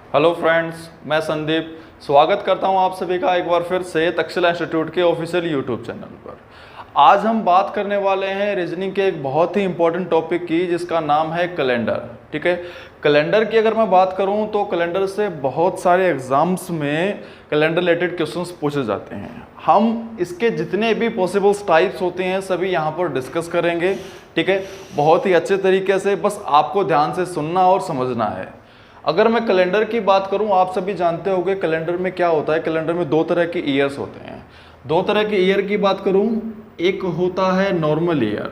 Hello friends, मैं संदीप स्वागत करता हूं आप सभी का एक बार फिर से तक्षशिला इंस्टीट्यूट के ऑफिशियल यूट्यूब चैनल पर। आज हम बात करने वाले हैं रीजनिंग के एक बहुत ही इंपॉर्टेंट टॉपिक की, जिसका नाम है कैलेंडर। ठीक है, कैलेंडर की अगर मैं बात करूं तो कैलेंडर से बहुत सारे एग्जाम्स में कैलेंडर रिलेटेड क्वेश्चंस पूछे जाते हैं। हम इसके जितने भी पॉसिबल टाइप्स होते हैं सभी यहाँ पर डिस्कस करेंगे। ठीक है, बहुत ही अच्छे तरीके से, बस आपको ध्यान से सुनना और समझना है। अगर मैं कैलेंडर की बात करूं, आप सभी जानते होंगे कैलेंडर में क्या होता है। कैलेंडर में दो तरह के ईयर्स होते हैं। दो तरह के ईयर की बात करूं, एक होता है नॉर्मल ईयर।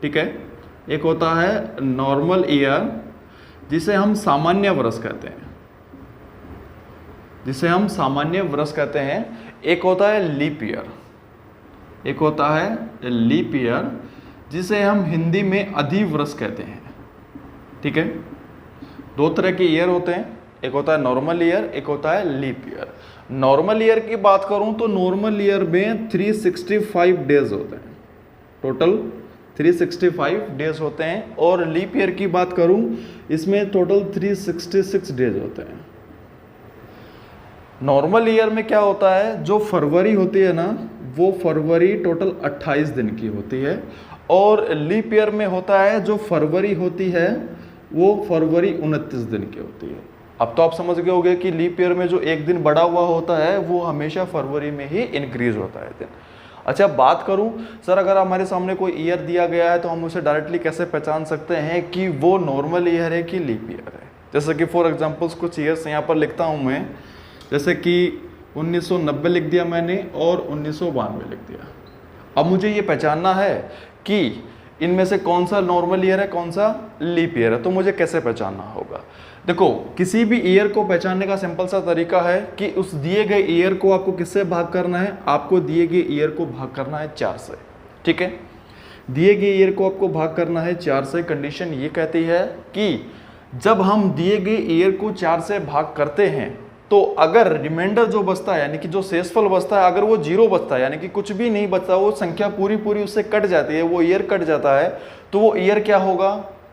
ठीक है, एक होता है नॉर्मल ईयर जिसे हम सामान्य वर्ष कहते हैं, जिसे हम सामान्य वर्ष कहते हैं। एक होता है लीप ईयर, एक होता है लीप ईयर जिसे हम हिंदी में अधिवर्ष कहते हैं। ठीक है, दो तरह के ईयर होते हैं, एक होता है नॉर्मल ईयर, एक होता है लीप ईयर। नॉर्मल ईयर की बात करूं तो नॉर्मल ईयर में 365 डेज होते हैं, टोटल 365 डेज होते हैं। और लीप ईयर की बात करूं, इसमें टोटल 366 डेज होते हैं। नॉर्मल ईयर में क्या होता है, जो फरवरी होती है ना, वो फरवरी टोटल 28 दिन की होती है। और लीप ईयर में होता है, जो फरवरी होती है वो फरवरी 29 दिन की होती है। अब तो आप समझ गए होंगे कि लीप ईयर में जो एक दिन बढ़ा हुआ होता है वो हमेशा फरवरी में ही इंक्रीज होता है दिन। अच्छा, बात करूं सर, अगर हमारे सामने कोई ईयर दिया गया है तो हम उसे डायरेक्टली कैसे पहचान सकते हैं कि वो नॉर्मल ईयर है कि लीप ईयर है। जैसे कि फॉर एग्जाम्पल्स कुछ ईयर्स यहाँ पर लिखता हूँ मैं, जैसे कि 1990 लिख दिया मैंने और 1992 लिख दिया। अब मुझे ये पहचानना है कि इनमें से कौन सा नॉर्मल ईयर है, कौन सा लीप ईयर है। तो मुझे कैसे पहचानना होगा? देखो, किसी भी ईयर को पहचानने का सिंपल सा तरीका है कि उस दिए गए ईयर को आपको किससे भाग करना है। आपको दिए गए ईयर को भाग करना है 4 से। ठीक है, दिए गए ईयर को आपको भाग करना है 4 से। कंडीशन ये कहती है कि जब हम दिए गए ईयर को 4 से भाग करते हैं तो अगर रिमाइंडर जो बचता है, यानी कि जो शेषफल बचता है, अगर वो 0 बचता है, यानी कि कुछ भी नहीं बचता, वो संख्या पूरी पूरी उससे कट जाती है, वो ईयर कट जाता है, तो वो ईयर क्या होगा?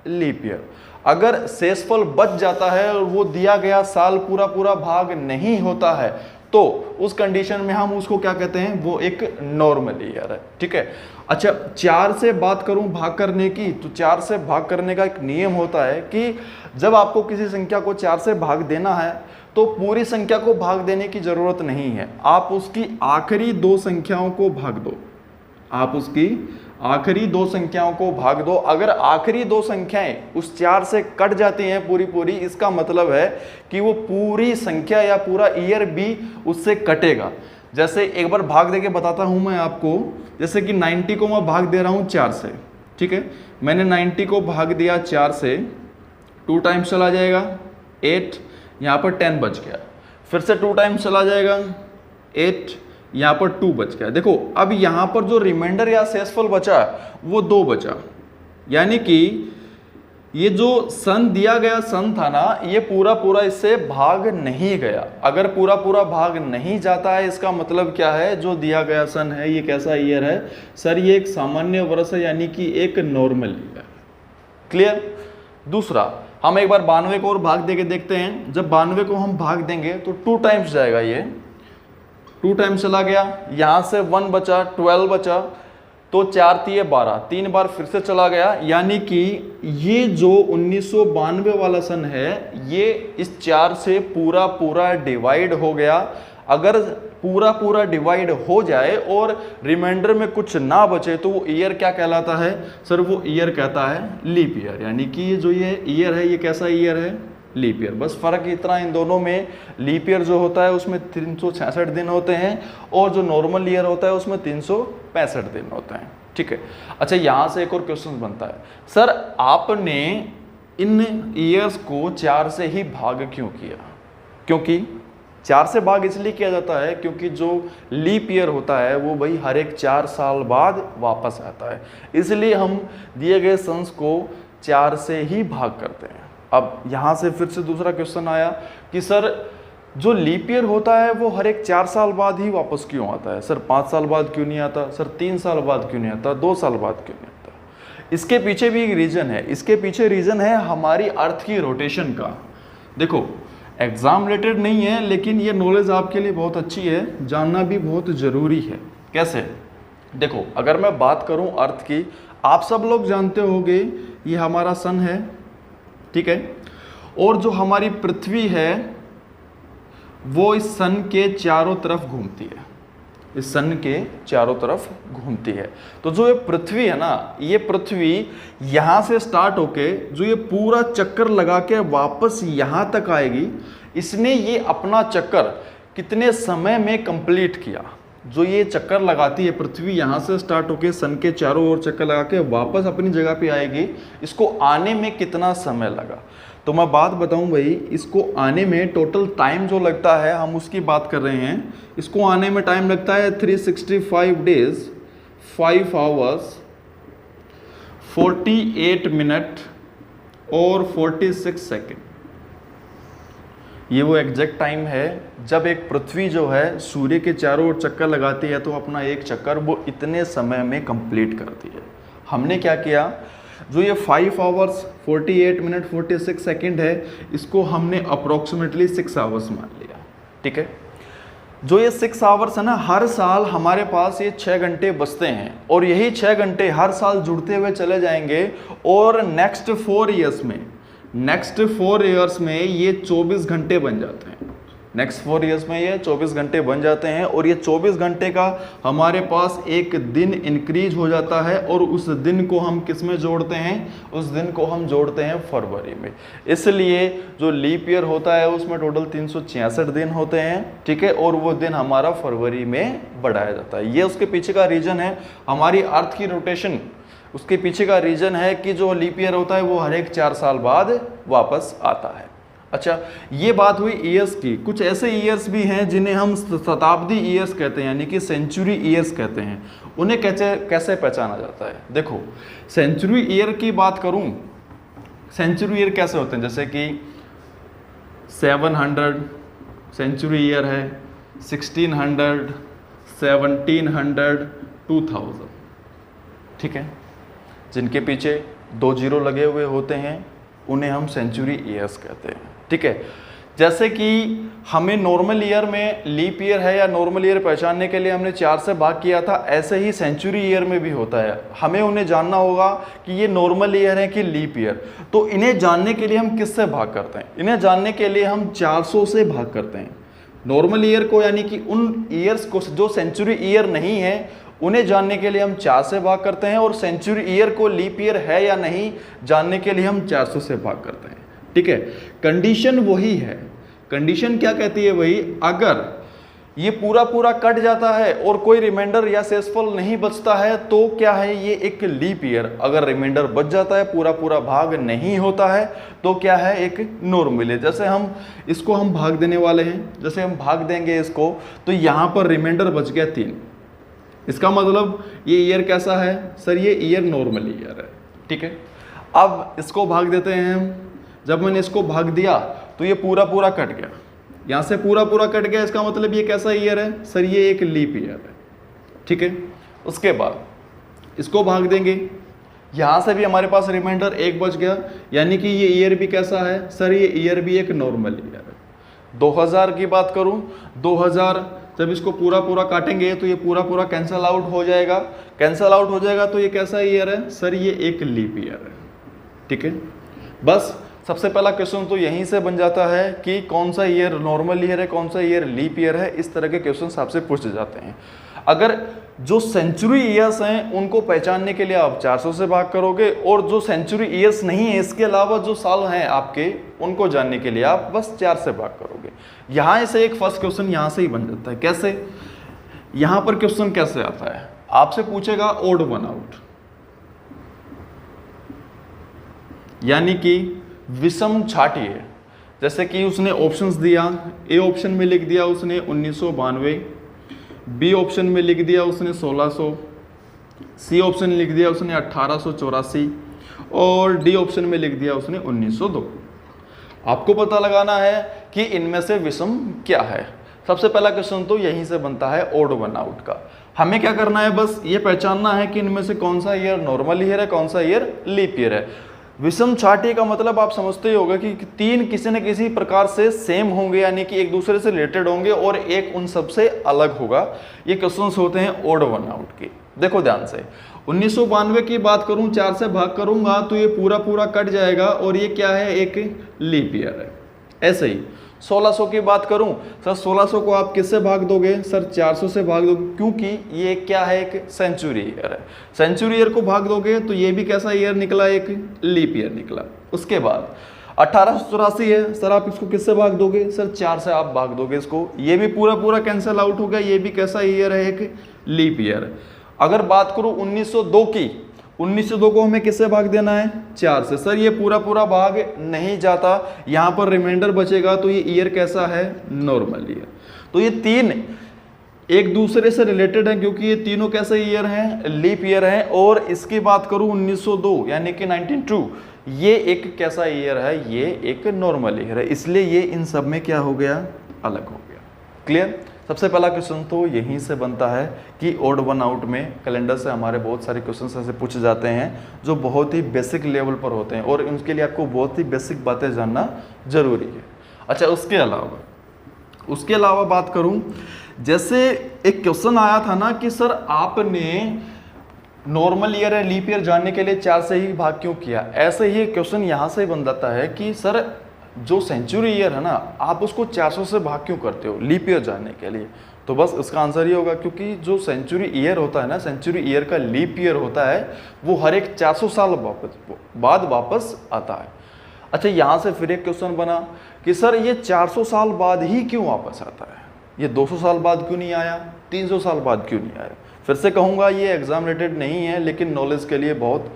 Leap year. अगर शेषफल बच जाता है और वो दिया गया साल पूरा पूरा भाग नहीं होता है तो उस कंडीशन में हम उसको क्या कहते हैं? वो एक नॉर्मल ईयर है। ठीक है। अच्छा, 4 से बात करूं भाग करने की, तो 4 से भाग करने का एक नियम होता है कि जब आपको किसी संख्या को 4 से भाग देना है तो पूरी संख्या को भाग देने की जरूरत नहीं है, आप उसकी आखिरी 2 संख्याओं को भाग दो। आप उसकी आखिरी 2 संख्याओं को भाग दो। अगर आखिरी 2 संख्याएं उस 4 से कट जाती हैं पूरी पूरी, इसका मतलब है कि वो पूरी संख्या या पूरा ईयर भी उससे कटेगा। जैसे एक बार भाग देके बताता हूं मैं आपको। जैसे कि 90 को मैं भाग दे रहा हूं 4 से। ठीक है, मैंने 90 को भाग दिया 4 से, 2 टाइम्स चला जाएगा 8, यहाँ पर 10 बच गया। फिर से 2 टाइम्स चला जाएगा 8, यहाँ पर 2 बच गया। देखो, अब यहाँ पर जो रिमाइंडर या शेषफल बचा वो 2 बचा, यानी कि ये जो सन दिया गया सन था ना, ये पूरा पूरा इससे भाग नहीं गया। अगर पूरा पूरा भाग नहीं जाता है, इसका मतलब क्या है? जो दिया गया सन है ये कैसा ईयर है? सर, ये एक सामान्य वर्ष है, यानी कि एक नॉर्मल ईयर। क्लियर? दूसरा, हम एक बार 92 को और भाग देके देखते हैं। जब 92 को हम भाग देंगे तो 2 टाइम्स जाएगा, ये 2 टाइम्स चला गया, यहां से 1 बचा, 12 बचा, तो 4 तिये 12, 3 बार फिर से चला गया। यानी कि ये जो 1992 वाला सन है ये इस 4 से पूरा पूरा डिवाइड हो गया। अगर पूरा पूरा डिवाइड हो जाए और रिमाइंडर में कुछ ना बचे तो वो ईयर क्या कहलाता है? सर, वो ईयर कहता है लीप ईयर। यानी कि ये जो ये ईयर है ये कैसा ईयर है? Leap year. बस फर्क इतना इन दोनों में, लीप ईयर जो होता है उसमें 366 दिन होते हैं और जो नॉर्मल ईयर होता है उसमें 365 दिन होते हैं। ठीक है। अच्छा, यहाँ से एक और क्वेश्चन बनता है, सर आपने इन ईयर्स को 4 से ही भाग क्यों किया? क्योंकि 4 से भाग इसलिए किया जाता है क्योंकि जो लीप ईयर होता है वो भाई हर एक 4 साल बाद वापस आता है, इसलिए हम दिए गए सन्स को 4 से ही भाग करते हैं। अब यहाँ से फिर से दूसरा क्वेश्चन आया कि सर जो लीप ईयर होता है वो हर एक 4 साल बाद ही वापस क्यों आता है? सर 5 साल बाद क्यों नहीं आता? सर 3 साल बाद क्यों नहीं आता? 2 साल बाद क्यों नहीं आता? इसके पीछे भी एक रीजन है। इसके पीछे रीजन है हमारी अर्थ की रोटेशन का। देखो, एग्जाम रिलेटेड नहीं है, लेकिन ये नॉलेज आपके लिए बहुत अच्छी है, जानना भी बहुत ज़रूरी है। कैसे? देखो, अगर मैं बात करूं अर्थ की, आप सब लोग जानते होंगे ये हमारा सन है, ठीक है, और जो हमारी पृथ्वी है वो इस सन के चारों तरफ घूमती है, इस सन के चारों तरफ घूमती है। तो जो ये पृथ्वी है ना, ये पृथ्वी यहाँ से स्टार्ट होके जो ये पूरा चक्कर लगा के वापस यहाँ तक आएगी, इसने ये अपना चक्कर कितने समय में कंप्लीट किया? जो ये चक्कर लगाती है पृथ्वी, यहाँ से स्टार्ट होके सन के चारों ओर चक्कर लगा के वापस अपनी जगह पे आएगी, इसको आने में कितना समय लगा? तो मैं बात बताऊं भाई, इसको आने में टोटल टाइम जो लगता है, हम उसकी बात कर रहे हैं। इसको आने में टाइम लगता है 365 डेज 5 आवर्स 48 मिनट और 46 सेकेंड। ये वो एग्जैक्ट टाइम है जब एक पृथ्वी जो है सूर्य के चारों ओर चक्कर लगाती है, तो अपना एक चक्कर वो इतने समय में कंप्लीट करती है। हमने क्या किया, जो ये 5 आवर्स 48 मिनट 46 सेकेंड है, इसको हमने अप्रोक्सीमेटली 6 आवर्स मान लिया, ठीक है। जो ये 6 आवर्स है ना, हर साल हमारे पास ये 6 घंटे बचते हैं, और यही 6 घंटे हर साल जुड़ते हुए चले जाएंगे, और नेक्स्ट 4 ईयर्स में ये 24 घंटे बन जाते हैं। नेक्स्ट 4 ईयर्स में ये 24 घंटे बन जाते हैं, और ये 24 घंटे का हमारे पास एक दिन इंक्रीज हो जाता है, और उस दिन को हम किस में जोड़ते हैं? उस दिन को हम जोड़ते हैं फरवरी में। इसलिए जो लीप ईयर होता है उसमें टोटल 366 दिन होते हैं, ठीक है, और वो दिन हमारा फरवरी में बढ़ाया जाता है। ये उसके पीछे का रीजन है, हमारी अर्थ की रोटेशन, उसके पीछे का रीजन है कि जो लीप ईयर होता है वो हर एक 4 साल बाद वापस आता है। अच्छा, ये बात हुई ईयर्स की। कुछ ऐसे ईयर्स भी हैं जिन्हें हम शताब्दी ईयर्स कहते हैं, यानी कि सेंचुरी ईयर्स कहते हैं। उन्हें कैसे पहचाना जाता है? देखो, सेंचुरी ईयर की बात करूं, सेंचुरी ईयर कैसे होते हैं? जैसे कि 700 सेंचुरी ईयर है, 1600, 1700, 2000, ठीक है। जिनके पीछे 2 जीरो लगे हुए होते हैं उन्हें हम सेंचुरी ईयर्स कहते हैं, ठीक है। जैसे कि हमें नॉर्मल ईयर में लीप ईयर है या नॉर्मल ईयर पहचानने के लिए हमने 4 से भाग किया था, ऐसे ही सेंचुरी ईयर में भी होता है। हमें उन्हें जानना होगा कि ये नॉर्मल ईयर है कि लीप ईयर। तो इन्हें जानने के लिए हम किससे भाग करते हैं? इन्हें जानने के लिए हम 400 से भाग करते हैं। नॉर्मल ईयर को, यानी कि उन ईयर्स को जो सेंचुरी ईयर नहीं है, उन्हें जानने के लिए हम 4 से भाग करते हैं, और सेंचुरी ईयर को लीप ईयर है या नहीं जानने के लिए हम 400 से भाग करते हैं, ठीक है। कंडीशन वही है। कंडीशन क्या कहती है वही, अगर ये पूरा कट जाता है और कोई रिमाइंडर या शेषफल नहीं बचता है तो क्या है, ये एक लीप ईयर। अगर रिमाइंडर बच जाता है, पूरा भाग नहीं होता है, तो क्या है, एक नॉर्मल है। जैसे इसको हम भाग देने वाले हैं, जैसे हम भाग देंगे इसको, तो यहाँ पर रिमाइंडर बच गया 3। इसका मतलब ये ईयर कैसा है? सर ये ईयर नॉर्मल ईयर है, ठीक है। अब इसको भाग देते हैं हम। जब मैंने इसको भाग दिया तो ये पूरा कट गया, यहाँ से पूरा कट गया। इसका मतलब ये कैसा ईयर है? सर ये एक लीप ईयर है, ठीक है। उसके बाद इसको भाग देंगे, यहाँ से भी हमारे पास रिमाइंडर 1 बच गया, यानी कि ये ईयर भी कैसा है? सर ये ईयर भी एक नॉर्मल ईयर है। 2000 की बात करूँ, 2000 जब इसको पूरा काटेंगे तो ये पूरा कैंसल आउट हो जाएगा। कैंसल आउट हो जाएगा तो ये कैसा ईयर है? सर ये एक लीप ईयर है, ठीक है। बस सबसे पहला क्वेश्चन तो यहीं से बन जाता है कि कौन सा ईयर नॉर्मल ईयर है, कौन सा ईयर लीप ईयर है। इस तरह के क्वेश्चन आपसे पूछे जाते हैं। अगर जो सेंचुरी ईयर्स हैं उनको पहचानने के लिए आप 400 से भाग करोगे, और जो सेंचुरी ईयर्स नहीं है, इसके अलावा जो साल हैं आपके, उनको जानने के लिए आप बस 4 से भाग करोगे। यहाँ से एक फर्स्ट क्वेश्चन यहाँ से ही बन जाता है। कैसे? यहाँ पर क्वेश्चन कैसे आता है? आपसे पूछेगा ओड वन आउट, यानी कि विषम छाटिए। जैसे कि उसने ऑप्शंस दिया, ए ऑप्शन में लिख दिया उसने 1992, बी ऑप्शन में लिख दिया उसने 1600, सी ऑप्शन लिख दिया उसने 1884, और डी ऑप्शन में लिख दिया उसने 1902। आपको पता लगाना है कि इनमें से विषम क्या है। सबसे पहला क्वेश्चन तो यहीं से बनता है ओड वन आउट का। हमें क्या करना है? बस ये पहचानना है कि इनमें से कौन सा ईयर नॉर्मल ईयर है, कौन सा ईयर लीप ईयर है। विषम छाटी का मतलब आप समझते ही होगा कि तीन किसी न किसी प्रकार से सेम होंगे, यानी कि एक दूसरे से रिलेटेड होंगे और एक उन सबसे अलग होगा। ये क्वेश्चंस होते हैं ओड वन आउट के। देखो ध्यान से, 1992 की बात करूं, 4 से भाग करूंगा तो ये पूरा पूरा कट जाएगा और ये क्या है, एक लीप ईयर है। ऐसे ही 1600 की बात करूं सर, 1600 को आप किससे भाग दोगे सर, 400 से भाग दोगे, क्योंकि ये क्या है, एक सेंचुरी ईयर है। सेंचुरी ईयर को भाग दोगे तो ये भी कैसा ईयर निकला, एक लीप ईयर निकला। उसके बाद 1884 है सर, आप इसको किससे भाग दोगे सर, 4 से आप भाग दोगे इसको, ये भी पूरा पूरा कैंसिल आउट हो गया, ये भी कैसा ईयर है, एक लीप ईयर। अगर बात करूं 1902 की, 1902 को हमें किससे भाग देना है, 4 से। सर ये पूरा पूरा भाग नहीं जाता, यहां पर रिमाइंडर बचेगा, तो ये ईयर कैसा है, नॉर्मल ईयर। तो ये तीन एक दूसरे से रिलेटेड है क्योंकि ये तीनों कैसे ईयर हैं, लीप ईयर हैं। और इसकी बात करूं 1902 यानी कि 1902, ये एक कैसा ईयर है, ये एक नॉर्मल ईयर है, इसलिए ये इन सब में क्या हो गया, अलग हो गया। क्लियर। सबसे पहला क्वेश्चन तो यहीं से बनता है कि ओड वन आउट में कैलेंडर से हमारे बहुत सारे क्वेश्चन ऐसे पूछे जाते हैं जो बहुत ही बेसिक लेवल पर होते हैं और उनके लिए आपको बहुत ही बेसिक बातें जानना जरूरी है। अच्छा, उसके अलावा बात करूं, जैसे एक क्वेश्चन आया था ना कि सर आपने नॉर्मल ईयर है लीप ईयर जानने के लिए 4 से ही भाग क्यों किया, ऐसे ही क्वेश्चन यहाँ से बन जाता है कि सर जो सेंचुरी ईयर है ना, आप उसको 400 से भाग क्यों करते हो लीप ईयर जानने के लिए। तो बस इसका आंसर ये होगा क्योंकि जो सेंचुरी ईयर होता है ना, सेंचुरी ईयर का लीप ईयर होता है, वो हर एक 400 साल बाद वापस आता है। अच्छा, यहाँ से फिर एक क्वेश्चन बना कि सर ये 400 साल बाद ही क्यों वापस आता है, ये 200 साल बाद क्यों नहीं आया, 300 साल बाद क्यों नहीं आया। फिर से कहूँगा ये एग्जाम रिलेटेड नहीं है, लेकिन नॉलेज के लिए बहुत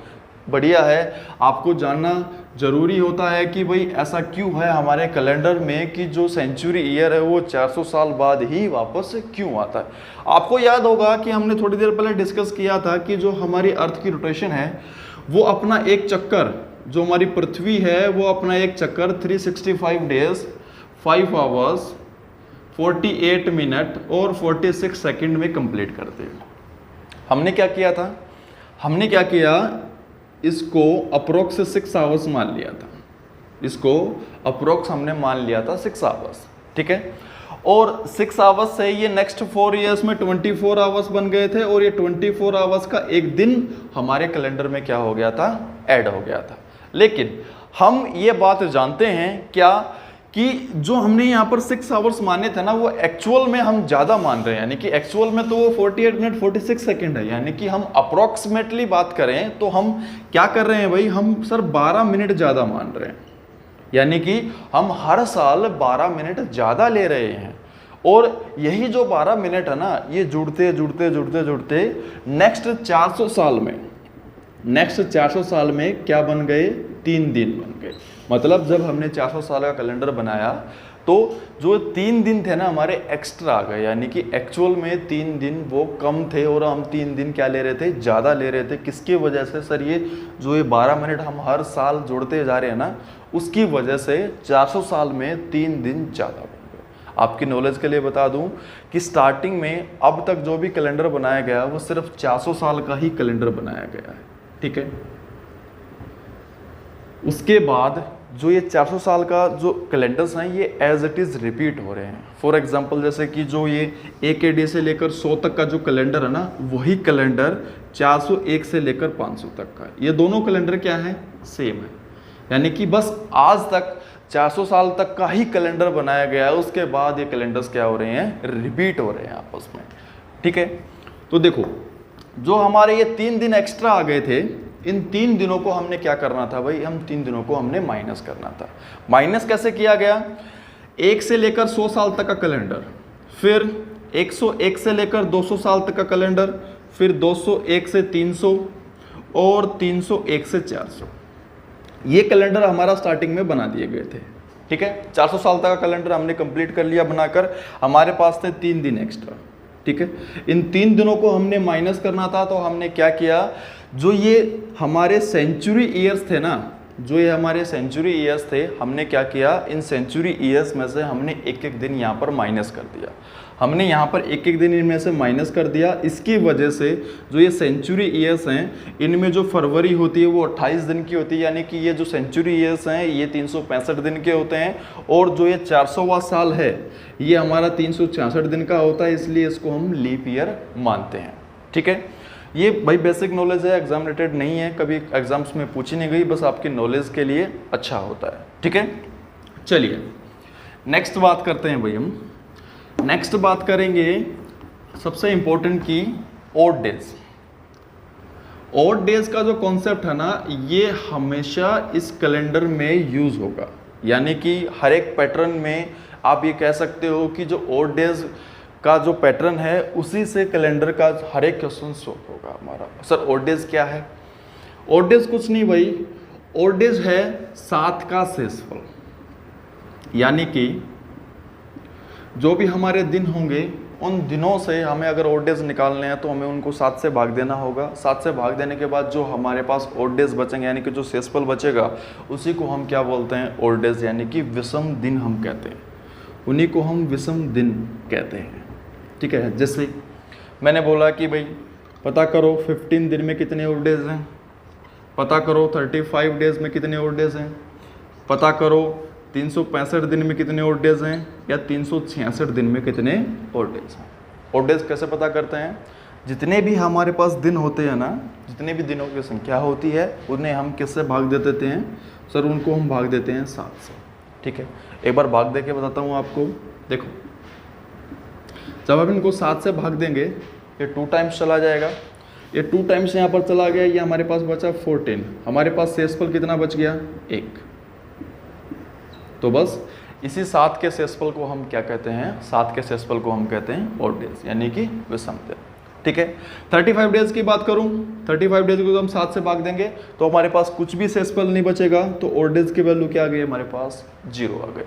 बढ़िया है। आपको जानना जरूरी होता है कि भाई ऐसा क्यों है हमारे कैलेंडर में कि जो सेंचुरी ईयर है वो 400 साल बाद ही वापस क्यों आता है। आपको याद होगा कि हमने थोड़ी देर पहले डिस्कस किया था कि जो हमारी अर्थ की रोटेशन है वो अपना एक चक्कर, जो हमारी पृथ्वी है वो अपना एक चक्कर 365 डेज 5 आवर्स 48 मिनट और 46 सेकंड में कंप्लीट करते हैं। हमने क्या किया था, हमने क्या किया, इसको अप्रोक्स 6 आवर्स मान लिया था, इसको अप्रोक्स हमने मान लिया था 6 आवर्स, ठीक है। और 6 आवर्स से ये नेक्स्ट 4 इयर्स में 24 आवर्स बन गए थे और ये 24 आवर्स का एक दिन हमारे कैलेंडर में क्या हो गया था, ऐड हो गया था। लेकिन हम ये बात जानते हैं क्या कि जो हमने यहाँ पर 6 आवर्स माने थे ना, वो एक्चुअल में हम ज़्यादा मान रहे हैं, यानी कि एक्चुअल में तो वो 48 मिनट 46 सेकंड है, यानी कि हम अप्रोक्सीमेटली बात करें तो हम क्या कर रहे हैं भाई, हम सर 12 मिनट ज़्यादा मान रहे हैं, यानी कि हम हर साल 12 मिनट ज़्यादा ले रहे हैं। और यही जो 12 मिनट है ना, ये जुड़ते जुड़ते जुड़ते जुड़ते नेक्स्ट 400 साल में क्या बन गए, 3 दिन बन गए। मतलब जब हमने 400 साल का कैलेंडर बनाया तो जो 3 दिन थे ना हमारे एक्स्ट्रा आ गए, यानी कि एक्चुअल में 3 दिन वो कम थे और हम 3 दिन क्या ले रहे थे, ज़्यादा ले रहे थे। किसकी वजह से सर, ये जो ये 12 मिनट हम हर साल जोड़ते जा रहे हैं ना, उसकी वजह से 400 साल में 3 दिन ज़्यादा बन गए। आपकी नॉलेज के लिए बता दूं कि स्टार्टिंग में अब तक जो भी कैलेंडर बनाया गया वो सिर्फ 400 साल का ही कैलेंडर बनाया गया है, ठीक है। उसके बाद जो ये 400 साल का जो कैलेंडर्स हैं ये एज इट इज़ रिपीट हो रहे हैं। फॉर एग्जांपल जैसे कि जो ये AKD से लेकर 100 तक का जो कैलेंडर है ना, वही कैलेंडर 401 से लेकर 500 तक का, ये दोनों कैलेंडर क्या है, सेम है। यानी कि बस आज तक 400 साल तक का ही कैलेंडर बनाया गया है, उसके बाद ये कैलेंडर्स क्या हो रहे हैं, रिपीट हो रहे हैं आपस में, ठीक है। तो देखो जो हमारे ये 3 दिन एक्स्ट्रा आ गए थे, इन 3 दिनों को हमने क्या करना था भाई, हम 3 दिनों को हमने माइनस करना था। माइनस कैसे किया गया, 1 से लेकर 100 साल तक का कैलेंडर, फिर 101 से लेकर 200 साल तक का कैलेंडर, फिर 201 से 300 और 301 से 400, ये कैलेंडर हमारा स्टार्टिंग में बना दिए गए थे, ठीक है। 400 साल तक का कैलेंडर हमने कंप्लीट कर लिया बनाकर, हमारे पास थे 3 दिन एक्स्ट्रा, ठीक है। इन 3 दिनों को हमने माइनस करना था, तो हमने क्या किया, जो ये हमारे सेंचुरी ईयर्स थे ना, जो ये हमारे सेंचुरी ईयर्स थे, हमने क्या किया, इन सेंचुरी ईयर्स में से हमने एक एक दिन यहाँ पर माइनस कर दिया। हमने यहाँ पर एक एक दिन इनमें से माइनस कर दिया। इसकी वजह से जो ये सेंचुरी ईयर्स हैं इनमें जो फरवरी होती है वो 28 दिन की होती है, यानी कि ये जो सेंचुरी ईयर्स हैं ये 365 दिन के होते हैं, और जो ये 400वां साल है ये हमारा 366 दिन का होता है, इसलिए इसको हम लीप ईयर मानते हैं। ठीक है, ये भाई बेसिक नॉलेज है, एग्जाम रिलेटेड नहीं है, कभी एग्जाम्स में पूछी नहीं गई, बस आपकी नॉलेज के लिए अच्छा होता है। ठीक है, चलिए नेक्स्ट बात करते हैं भाई। हम नेक्स्ट बात करेंगे सबसे इंपॉर्टेंट की ऑड डेज। ऑड डेज का जो कॉन्सेप्ट है ना ये हमेशा इस कैलेंडर में यूज होगा, यानी कि हर एक पैटर्न में आप ये कह सकते हो कि जो ऑड डेज का जो पैटर्न है उसी से कैलेंडर का हर एक क्वेश्चन सॉल्व होगा हमारा। सर ऑड डेज क्या है? ऑड डेज कुछ नहीं भाई, ऑड डेज है 7 का शेषफल, यानी कि जो भी हमारे दिन होंगे उन दिनों से हमें अगर ऑड डेज निकालने हैं तो हमें उनको 7 से भाग देना होगा। 7 से भाग देने के बाद जो हमारे पास ऑड डेज बचेंगे यानी कि जो शेषफल बचेगा उसी को हम क्या बोलते हैं? ऑड डेज, यानी कि विषम दिन हम कहते हैं, उन्हीं को हम विषम दिन कहते हैं। ठीक है, जैसे मैंने बोला कि भाई पता करो 15 दिन में कितने ऑड डेज हैं, पता करो 35 डेज में कितने ऑड डेज हैं, पता करो 365 दिन में कितने ऑड डेज हैं, या 366 दिन में कितने ऑड डेज हैं। ऑड डेज कैसे पता करते हैं? जितने भी हमारे पास दिन होते हैं ना, जितने भी दिनों की संख्या होती है उन्हें हम किससे भाग दे देते हैं? सर उनको हम भाग देते हैं 7 से। ठीक है, एक बार भाग दे के बताता हूँ आपको। देखो जब हम इनको 7 से भाग देंगे ये 2 टाइम्स चला जाएगा, ये 2 टाइम्स यहाँ पर चला गया, ये हमारे पास बचा 14, हमारे पास शेषफल कितना बच गया? 1। तो बस इसी 7 के शेषफल को हम क्या कहते हैं? 7 के शेषफल को हम कहते हैं ऑड डेज, यानी कि विषम दिन। ठीक है, 35 डेज की बात करूं, 35 डेज को हम 7 से भाग देंगे तो हमारे पास कुछ भी शेषफल नहीं बचेगा, तो ऑड डेज की वैल्यू क्या आ गई? हमारे पास 0 आ गई।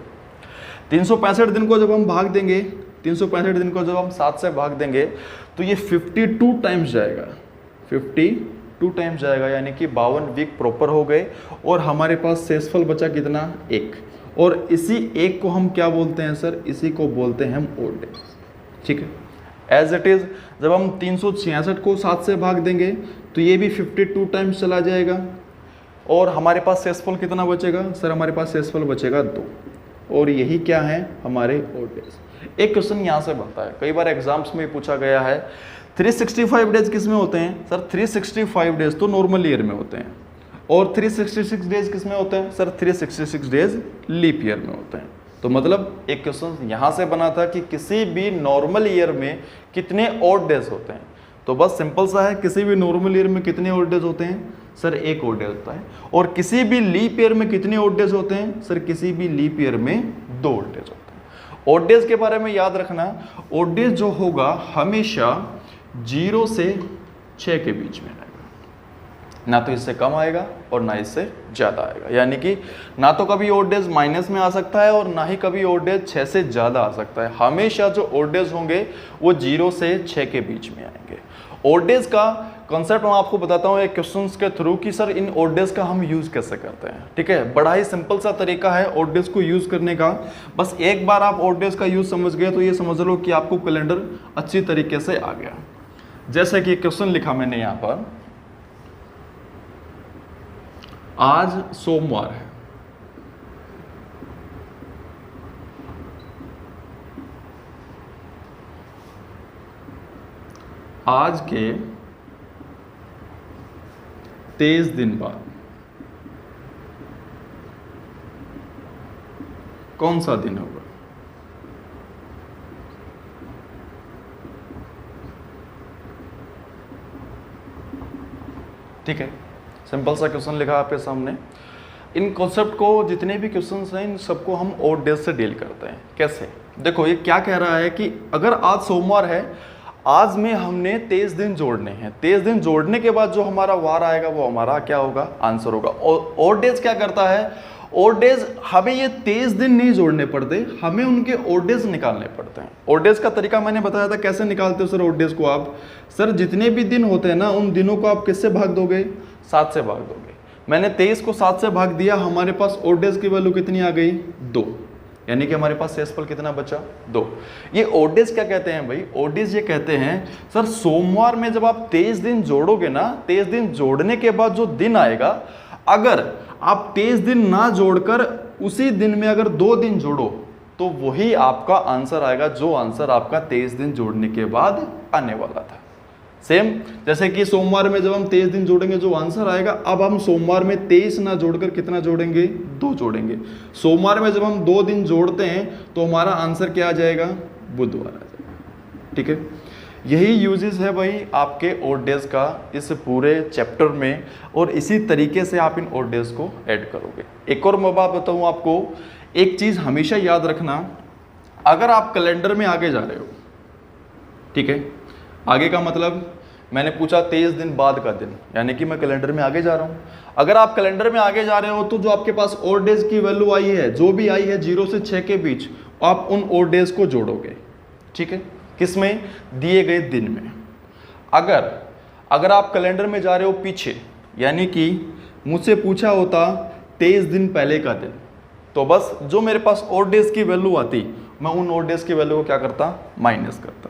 365 दिन को जब हम भाग देंगे, 365 दिन को जब हम 7 से भाग देंगे तो ये 52 टाइम्स जाएगा, 52 टाइम्स जाएगा, यानी कि 52 वीक प्रॉपर हो गए, और हमारे पास शेषफल बचा कितना? 1। और इसी 1 को हम क्या बोलते हैं सर? इसी को बोलते हैं हम ऑड डेज। ठीक है, एज इट इज जब हम 366 को 7 से भाग देंगे तो ये भी 52 टाइम्स चला जाएगा, और हमारे पास शेषफल कितना बचेगा? सर हमारे पास शेषफल बचेगा 2, और यही क्या है? हमारे ऑड डेज। एक क्वेश्चन यहाँ से बनता है, कई बार एग्जाम्स में पूछा गया है 365 डेज किस में होते हैं? सर 365 डेज तो नॉर्मल ईयर में होते हैं, और 366 डेज किस में होते हैं? सर 366 डेज लीप ईयर में होते हैं। तो मतलब एक क्वेश्चन यहाँ से बना था कि किसी भी नॉर्मल ईयर में कितने ऑड डेज होते हैं, तो बस सिंपल सा है, किसी भी नॉर्मल ईयर में कितने ऑड डेज होते हैं? सर 1 ऑड डेज होता है। और किसी भी लीप ईयर में कितने ऑड डेज होते हैं? सर किसी भी लीप ईयर में 2 ऑड डेज होते हैं। ऑड डेज के बारे में याद रखना, ऑड डेज जो होगा हमेशा 0 से 6 के बीच में आएगा, ना तो इससे कम आएगा और ना इससे ज़्यादा आएगा, यानी कि ना तो कभी ऑड डेज माइनस में आ सकता है और ना ही कभी ऑड डेज 6 से ज़्यादा आ सकता है। हमेशा जो ऑड डेज होंगे वो 0 से 6 के बीच में आएंगे। ऑड डेज का कॉन्सेप्ट मैं आपको बताता हूँ एक क्वेश्चंस के थ्रू कि सर इन ऑड डेज का हम यूज़ कैसे करते हैं। ठीक है, बड़ा ही सिंपल सा तरीका है ऑड डेज को यूज़ करने का। बस एक बार आप ऑड डेज का यूज़ समझ गए तो ये समझ लो कि आपको कैलेंडर अच्छी तरीके से आ गया। जैसे कि क्वेश्चन लिखा मैंने यहाँ पर, आज सोमवार है, आज के 23 दिन बाद कौन सा दिन होगा? ठीक है, सिंपल सा क्वेश्चन लिखा आपके सामने। इन कॉन्सेप्ट को जितने भी क्वेश्चंस हैं इन सबको हम ऑड डेज से डील करते हैं। कैसे? देखो ये क्या कह रहा है कि अगर आज सोमवार है, आज में हमने 23 दिन जोड़ने हैं, 23 दिन जोड़ने के बाद जो हमारा वार आएगा वो हमारा क्या होगा? आंसर होगा। ऑड डेज क्या करता है? ऑड डेज हमें ये 23 दिन नहीं जोड़ने पड़ते, हमें उनके ऑड डेज निकालने पड़ते हैं। ऑड डेज का तरीका मैंने बताया था, कैसे निकालते हो सर ऑड डेज को आप? सर जितने भी दिन होते हैं ना उन दिनों को आप किससे भाग दोगे? 7 से भाग दोगे। मैंने 23 को 7 से भाग दिया, हमारे पास ऑड डेज की वैल्यू कितनी आ गई? 2। यानी कि हमारे पास शेषफल कितना बचा, 2। ये ओड डेज क्या कहते हैं भाई, ओड डेज ये कहते हैं सर सोमवार में जब आप 23 दिन जोड़ोगे ना, 23 दिन जोड़ने के बाद जो दिन आएगा, अगर आप 23 दिन ना जोड़कर उसी दिन में अगर 2 दिन जोड़ो तो वही आपका आंसर आएगा, जो आंसर आपका 23 दिन जोड़ने के बाद आने वाला था। सेम जैसे कि सोमवार में जब हम 23 दिन जोड़ेंगे जो आंसर आएगा, अब हम सोमवार में 23 ना जोड़कर कितना जोड़ेंगे, 2 जोड़ेंगे। सोमवार में जब हम 2 दिन जोड़ते हैं तो हमारा आंसर क्या आ जाएगा, बुधवार आ जाएगा। ठीक है, यही यूजेस है भाई आपके ओड डेज का इस पूरे चैप्टर में, और इसी तरीके से आप इन ओड डेज को ऐड करोगे। एक और मैं बात बताऊँ आपको, एक चीज़ हमेशा याद रखना, अगर आप कैलेंडर में आगे जा रहे हो, ठीक है, आगे का मतलब मैंने पूछा 23 दिन बाद का दिन, यानी कि मैं कैलेंडर में आगे जा रहा हूँ। अगर आप कैलेंडर में आगे जा रहे हो तो जो आपके पास ओड डेज की वैल्यू आई है, जो भी आई है 0 से 6 के बीच, आप उन ओड डेज को जोड़ोगे। ठीक है, किसमें, दिए गए दिन में। अगर आप कैलेंडर में जा रहे हो पीछे, यानी कि मुझसे पूछा होता 23 दिन पहले का दिन, तो बस जो मेरे पास ओड डेज की वैल्यू आती, मैं उन ओड डेज की वैल्यू को क्या करता, माइनस करता।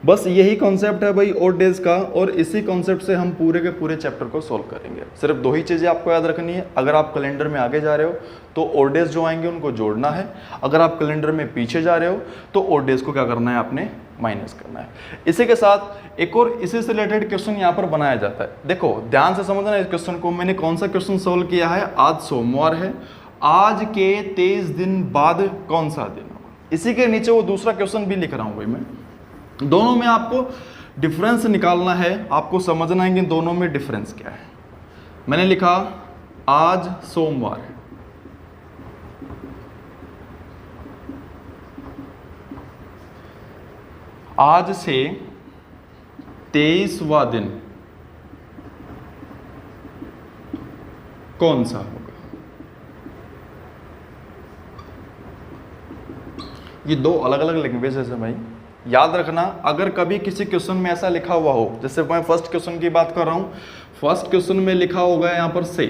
बस यही कॉन्सेप्ट है भाई ओड डेज का, और इसी कॉन्सेप्ट से हम पूरे के पूरे चैप्टर को सॉल्व करेंगे। सिर्फ 2 ही चीज़ें आपको याद रखनी है, अगर आप कैलेंडर में आगे जा रहे हो तो ओड डेज जो आएंगे उनको जोड़ना है, अगर आप कैलेंडर में पीछे जा रहे हो तो ओड डेज को क्या करना है, आपने माइनस करना है। इसी के साथ एक और इसी से रिलेटेड क्वेश्चन यहाँ पर बनाया जाता है। देखो ध्यान से समझना इस क्वेश्चन को, मैंने कौन सा क्वेश्चन सोल्व किया है, आज सोमवार है, आज के 23 दिन बाद कौन सा दिन होगा। इसी के नीचे वो दूसरा क्वेश्चन भी लिख रहा हूँ भाई मैं। दोनों में आपको डिफरेंस निकालना है, आपको समझना है कि दोनों में डिफरेंस क्या है। मैंने लिखा आज सोमवार है, आज से 23वां दिन कौन सा होगा। ये 2 अलग अलग लैंग्वेजेस है भाई, याद रखना। अगर कभी किसी क्वेश्चन में ऐसा लिखा हुआ हो, जैसे मैं फर्स्ट क्वेश्चन की बात कर रहा हूँ, फर्स्ट क्वेश्चन में लिखा होगा यहाँ पर से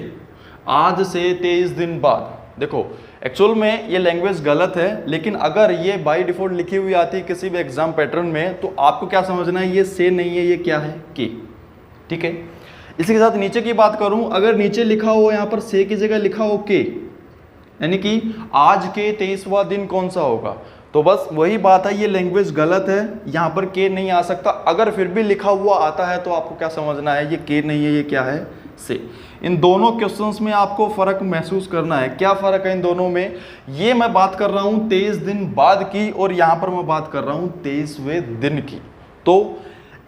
आज से 23 दिन बाद, देखो एक्चुअल में ये लैंग्वेज गलत है, लेकिन अगर ये बाय डिफॉल्ट लिखी हुई आती है किसी भी एग्जाम पैटर्न में, तो आपको क्या समझना है, ये से नहीं है, ये क्या है, के। ठीक है, इसी के साथ नीचे की बात करूं, अगर नीचे लिखा हो यहाँ पर से की जगह लिखा हो के, यानी कि आज के 23वां दिन कौन सा होगा, तो बस वही बात है, ये लैंग्वेज गलत है, यहाँ पर के नहीं आ सकता। अगर फिर भी लिखा हुआ आता है तो आपको क्या समझना है, ये के नहीं है, ये क्या है, से। इन दोनों क्वेश्चंस में आपको फर्क महसूस करना है। क्या फर्क है इन दोनों में, ये मैं बात कर रहा हूँ 23 दिन बाद की, और यहाँ पर मैं बात कर रहा हूँ 23वें दिन की। तो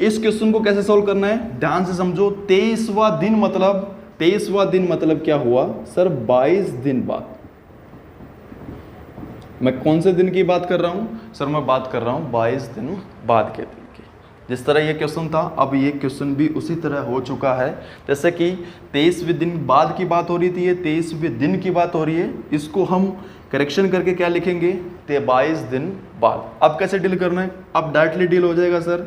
इस क्वेश्चन को कैसे सोल्व करना है, ध्यान से समझो। 23वां दिन मतलब क्या हुआ सर, 22 दिन बाद। मैं कौन से दिन की बात कर रहा हूँ सर, मैं बात कर रहा हूँ 22 दिन बाद के दिन की। जिस तरह ये क्वेश्चन था, अब ये क्वेश्चन भी उसी तरह हो चुका है, जैसे कि 23वें दिन बाद की बात हो रही थी, ये 23वें दिन की बात हो रही है। इसको हम करेक्शन करके क्या लिखेंगे, 22 दिन बाद। अब कैसे डील करना है, अब डायरेक्टली डील हो जाएगा सर।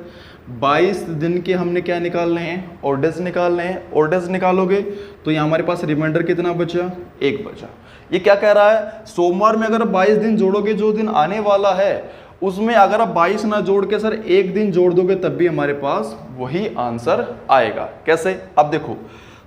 22 दिन के हमने क्या निकालने हैं, ओड डेज निकालने हैं। ओड डेज निकालोगे तो यहाँ हमारे पास रिमाइंडर कितना बचा, 1 बचा। ये क्या कह रहा है, सोमवार में अगर 22 दिन जोड़ोगे, जो दिन आने वाला है उसमें अगर आप 22 ना जोड़ के सर 1 दिन जोड़ दोगे, तब भी हमारे पास वही आंसर आएगा। कैसे, अब देखो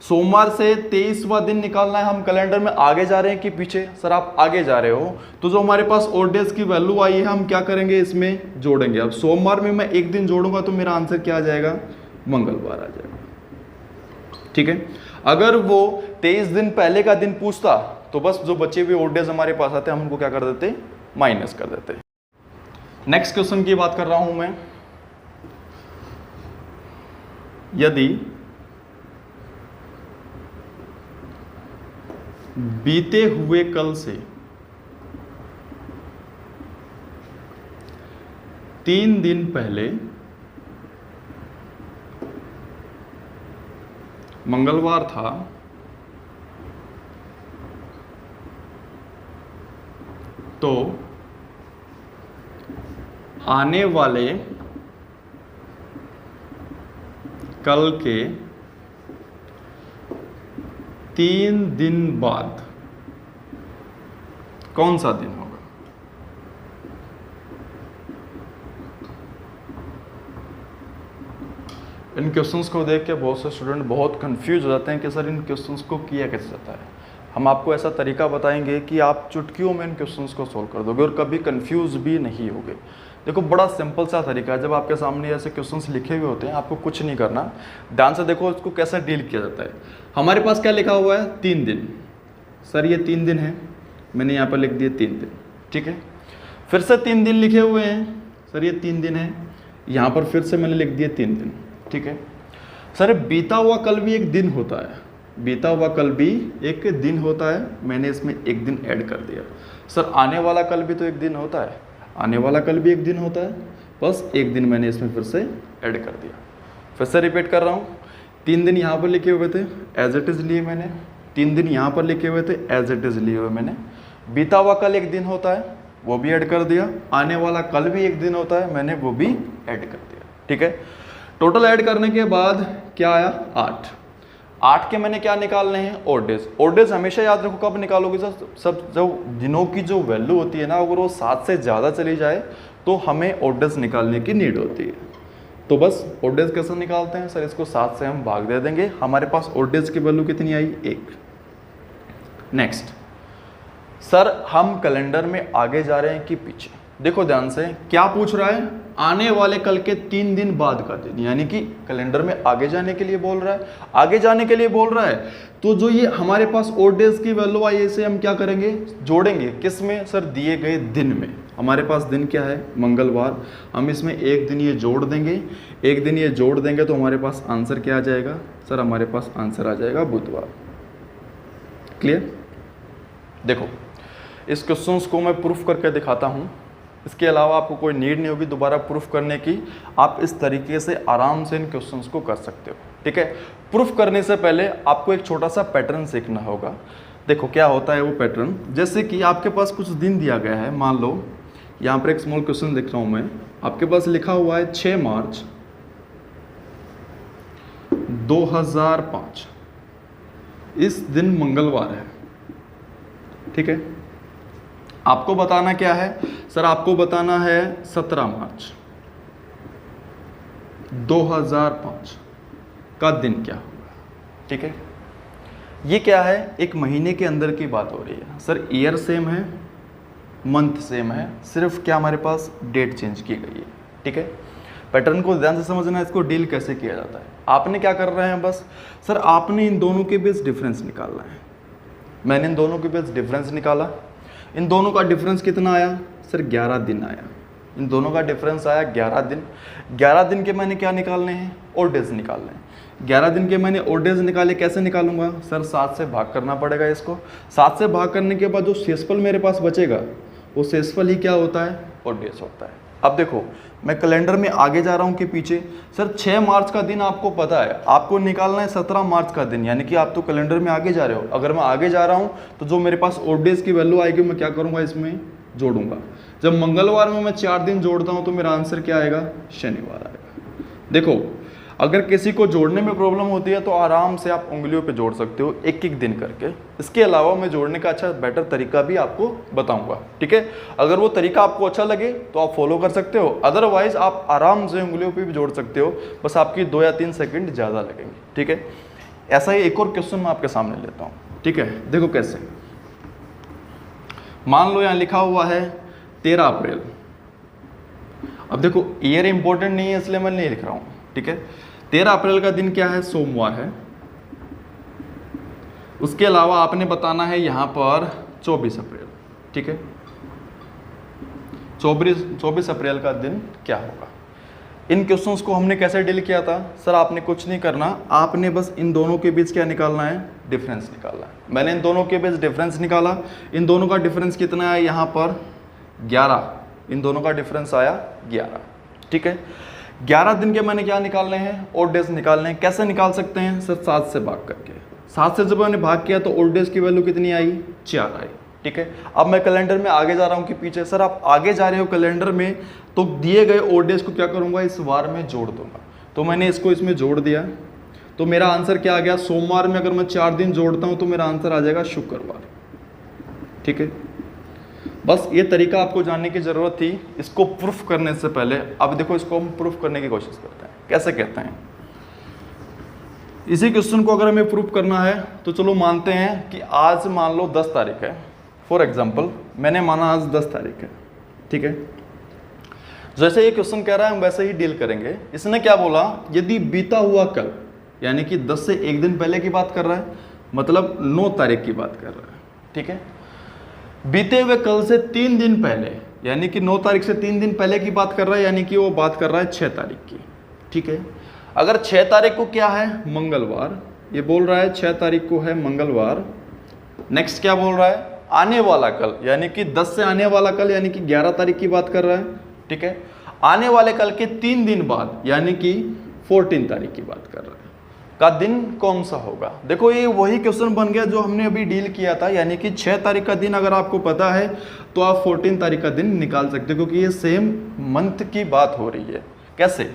सोमवार से 23वां दिन निकालना है, हम कैलेंडर में आगे जा रहे हैं कि पीछे, सर आप आगे जा रहे हो, तो जो हमारे पास ओड डेज की वैल्यू आई है हम क्या करेंगे, इसमें जोड़ेंगे। अब सोमवार में मैं 1 दिन जोड़ूंगा तो मेरा आंसर क्या आ जाएगा, मंगलवार आ जाएगा। ठीक है, अगर वो 23 दिन पहले का दिन पूछता तो बस जो बचे हुए ओड डेज हमारे पास आते हैं हम उनको क्या कर देते, माइनस कर देते। नेक्स्ट क्वेश्चन की बात कर रहा हूं मैं, यदि बीते हुए कल से 3 दिन पहले मंगलवार था, तो आने वाले कल के 3 दिन बाद कौन सा दिन होगा। इन क्वेश्चंस को देख के बहुत से स्टूडेंट बहुत कंफ्यूज हो जाते हैं कि सर इन क्वेश्चंस को किया कैसे जाता है। हम आपको ऐसा तरीका बताएंगे कि आप चुटकियों में इन क्वेश्चंस को सोल्व कर दोगे और कभी कंफ्यूज भी नहीं होगे। देखो बड़ा सिंपल सा तरीका है, जब आपके सामने ऐसे क्वेश्चंस लिखे हुए होते हैं आपको कुछ नहीं करना, ध्यान से देखो इसको कैसे डील किया जाता है। हमारे पास क्या लिखा हुआ है 3 दिन, सर ये 3 दिन है, मैंने यहाँ पर लिख दिए 3 दिन, ठीक है। फिर से 3 दिन लिखे हुए हैं, सर ये 3 दिन है, यहाँ पर फिर से मैंने लिख दिए 3 दिन, ठीक है। सर बीता हुआ कल भी एक दिन होता है, बीता हुआ कल भी एक दिन होता है, मैंने इसमें एक दिन ऐड कर दिया। सर आने वाला कल भी तो एक दिन होता है, आने वाला कल भी एक दिन होता है, बस एक दिन मैंने इसमें फिर से ऐड कर दिया। फिर से रिपीट कर रहा हूँ, 3 दिन यहाँ पर लिखे हुए थे एज इट इज़ लिए मैंने, 3 दिन यहाँ पर लिखे हुए थे एज इट इज़ लिए हुए मैंने। बीता हुआ कल एक दिन होता है, वो भी ऐड कर दिया। आने वाला कल भी एक दिन होता है, मैंने वो भी ऐड कर दिया, ठीक है। टोटल ऐड करने के बाद क्या आया 8। 8 के मैंने क्या निकालने हैं ओड डेज। ओड डेज हमेशा याद रखो कब निकालोगे सर, सब जो दिनों की जो वैल्यू होती है ना अगर वो 7 से ज़्यादा चली जाए तो हमें ओड डेज निकालने की नीड होती है। तो बस ओड डेज कैसे निकालते हैं सर, इसको 7 से हम भाग दे देंगे, हमारे पास ओड डेज की वैल्यू कितनी आई 1। नेक्स्ट सर हम कैलेंडर में आगे जा रहे हैं कि पीछे, देखो ध्यान से क्या पूछ रहा है, आने वाले कल के 3 दिन बाद का दिन, यानी कि कैलेंडर में आगे जाने के लिए बोल रहा है, आगे जाने के लिए बोल रहा है। तो जो ये हमारे पास ओड डेज की वैल्यू आई इसे हम क्या करेंगे जोड़ेंगे, किस में सर, दिए गए दिन में। हमारे पास दिन क्या है मंगलवार, हम इसमें एक दिन ये जोड़ देंगे, एक दिन ये जोड़ देंगे तो हमारे पास आंसर क्या आ जाएगा सर, हमारे पास आंसर आ जाएगा बुधवार। क्लियर। देखो इस क्वेश्चंस को मैं प्रूफ करके दिखाता हूँ, इसके अलावा आपको कोई नीड नहीं होगी दोबारा प्रूफ करने की, आप इस तरीके से आराम से इन क्वेश्चंस को कर सकते हो, ठीक है। प्रूफ करने से पहले आपको एक छोटा सा पैटर्न सीखना होगा। देखो क्या होता है वो पैटर्न, जैसे कि आपके पास कुछ दिन दिया गया है, मान लो यहाँ पर एक स्मॉल क्वेश्चन लिख रहा हूँ मैं, आपके पास लिखा हुआ है 6 मार्च 2005, इस दिन मंगलवार है, ठीक है। आपको बताना क्या है सर, आपको बताना है 17 मार्च 2005 का दिन क्या होगा, ठीक है। ये क्या है, एक महीने के अंदर की बात हो रही है सर, ईयर सेम है, मंथ सेम है, सिर्फ क्या हमारे पास डेट चेंज की गई है, ठीक है। पैटर्न को ध्यान से समझना है, इसको डील कैसे किया जाता है। आपने क्या कर रहे हैं बस सर, आपने इन दोनों के बीच डिफरेंस निकालना है। मैंने इन दोनों के बीच डिफरेंस निकाला, इन दोनों का डिफरेंस कितना आया सर 11 दिन आया, इन दोनों का डिफरेंस आया 11 दिन। 11 दिन के मैंने क्या निकालने हैं ओड डेज निकालने हैं। 11 दिन के मैंने ओड डेज निकाले, कैसे निकालूंगा सर, 7 से भाग करना पड़ेगा इसको। 7 से भाग करने के बाद जो शेषफल मेरे पास बचेगा वो शेषफल ही क्या होता है ओड डेज होता है। अब देखो मैं कैलेंडर में आगे जा रहा हूँ कि पीछे, सर 6 मार्च का दिन आपको पता है, आपको निकालना है 17 मार्च का दिन, यानी कि आप तो कैलेंडर में आगे जा रहे हो। अगर मैं आगे जा रहा हूँ तो जो मेरे पास ओड डेज की वैल्यू आएगी मैं क्या करूँगा इसमें जोड़ूंगा। जब मंगलवार में मैं 4 दिन जोड़ता हूँ तो मेरा आंसर क्या आएगा शनिवार आएगा। देखो अगर किसी को जोड़ने में प्रॉब्लम होती है तो आराम से आप उंगलियों पे जोड़ सकते हो एक एक दिन करके। इसके अलावा मैं जोड़ने का अच्छा बेटर तरीका भी आपको बताऊंगा, ठीक है। अगर वो तरीका आपको अच्छा लगे तो आप फॉलो कर सकते हो, अदरवाइज आप आराम से उंगलियों पे भी जोड़ सकते हो, बस आपकी 2 या 3 सेकंड ज़्यादा लगेंगे, ठीक है। ऐसा ही एक और क्वेश्चन मैं आपके सामने लेता हूँ, ठीक है। देखो कैसे, मान लो यहाँ लिखा हुआ है 13 अप्रैल। अब देखो ईयर इंपॉर्टेंट नहीं है इसलिए मैं नहीं लिख रहा हूँ, ठीक है। 13 अप्रैल का दिन क्या है सोमवार है। उसके अलावा आपने बताना है यहाँ पर 24 अप्रैल, ठीक है। 24 अप्रैल का दिन क्या होगा। इन क्वेश्चंस को हमने कैसे डील किया था सर, आपने कुछ नहीं करना, आपने बस इन दोनों के बीच क्या निकालना है डिफरेंस निकालना है। मैंने इन दोनों के बीच डिफरेंस निकाला, इन दोनों का डिफरेंस कितना है यहाँ पर 11, इन दोनों का डिफरेंस आया 11, ठीक है। 11 दिन के मैंने क्या निकालने हैं ओड डेज निकालने हैं। कैसे निकाल सकते हैं सर, 7 से भाग करके। 7 से जब मैंने भाग किया तो ओड डेज की वैल्यू कितनी आई 4 आई, ठीक है। अब मैं कैलेंडर में आगे जा रहा हूँ कि पीछे, सर आप आगे जा रहे हो कैलेंडर में तो दिए गए ओड डेज को क्या करूँगा इस वार में जोड़ दूंगा। तो मैंने इसको इसमें जोड़ दिया तो मेरा आंसर क्या आ गया, सोमवार में अगर मैं 4 दिन जोड़ता हूँ तो मेरा आंसर आ जाएगा शुक्रवार, ठीक है। बस ये तरीका आपको जानने की ज़रूरत थी इसको प्रूफ करने से पहले। अब देखो इसको हम प्रूफ करने की कोशिश करते हैं, कैसे कहते हैं इसी क्वेश्चन को अगर हमें प्रूफ करना है तो चलो मानते हैं कि आज मान लो 10 तारीख है। फॉर एग्जाम्पल मैंने माना आज 10 तारीख है, ठीक है। जैसे ये क्वेश्चन कह रहा है हम वैसे ही डील करेंगे। इसने क्या बोला, यदि बीता हुआ कल, यानी कि 10 से एक दिन पहले की बात कर रहा है, मतलब 9 तारीख की बात कर रहा है, ठीक है। बीते हुए कल से 3 दिन पहले, यानी कि 9 तारीख से 3 दिन पहले की बात कर रहा है, यानी कि वो बात कर रहा है 6 तारीख की, ठीक है। अगर 6 तारीख को क्या है, मंगलवार, ये बोल रहा है 6 तारीख को है मंगलवार। नेक्स्ट क्या बोल रहा है, आने वाला कल, यानी कि 10 से आने वाला कल, यानी कि 11 तारीख की बात कर रहा है, ठीक है। आने वाले कल के 3 दिन बाद, यानी कि 14 तारीख की बात कर रहा है, का दिन कौन सा होगा। देखो ये वही क्वेश्चन बन गया जो हमने अभी डील किया था, यानी कि 6 तारीख का दिन अगर आपको पता है तो आप 14 तारीख का दिन निकाल सकते हो, क्योंकि ये सेम मंथ की बात हो रही है। कैसे,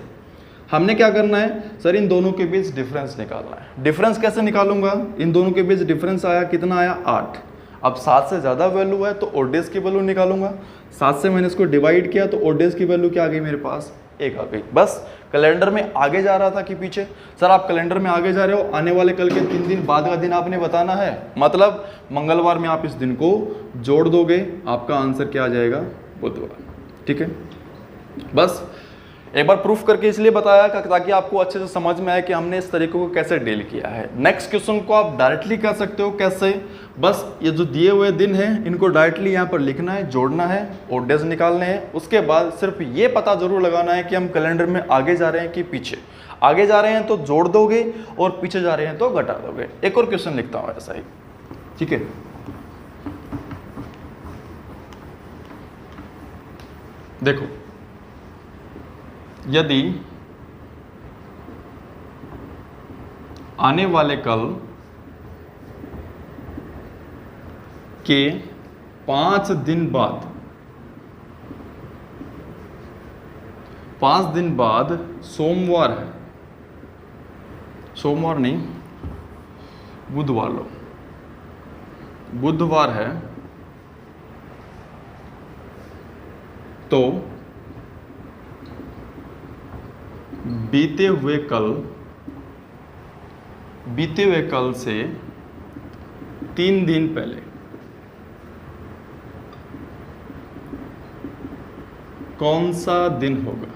हमने क्या करना है सर, इन दोनों के बीच डिफरेंस निकालना है। डिफरेंस कैसे निकालूंगा, इन दोनों के बीच डिफरेंस आया, कितना आया, 8। अब 7 से ज़्यादा वैल्यू है तो ओड डेज की वैल्यू निकालूंगा। 7 से मैंने इसको डिवाइड किया तो ओड डेज की वैल्यू क्या आ गई मेरे पास, 1 आ गई। बस कैलेंडर में आगे जा रहा था कि पीछे। सर आप कैलेंडर में आगे जा रहे हो, आने वाले कल के 3 दिन बाद का दिन आपने बताना है, मतलब मंगलवार में आप इस दिन को जोड़ दोगे, आपका आंसर क्या आ जाएगा, बुधवार, ठीक है। बस एक बार प्रूफ करके इसलिए बताया ताकि आपको अच्छे से समझ में आए कि हमने इस तरीके को कैसे डील किया है। नेक्स्ट क्वेश्चन को आप डायरेक्टली कर सकते हो, कैसे, बस ये जो दिए हुए दिन हैं इनको डायरेक्टली यहाँ पर लिखना है, जोड़ना है, ओड डेज निकालने हैं। उसके बाद सिर्फ ये पता जरूर लगाना है कि हम कैलेंडर में आगे जा रहे हैं कि पीछे। आगे जा रहे हैं तो जोड़ दोगे और पीछे जा रहे हैं तो घटा दोगे। एक और क्वेश्चन लिखता हूँ ऐसा ही, ठीक है। देखो, यदि आने वाले कल के 5 दिन बाद, 5 दिन बाद सोमवार है, सोमवार नहीं बुधवार लो, बुधवार है, तो बीते हुए कल से 3 दिन पहले कौन सा दिन होगा।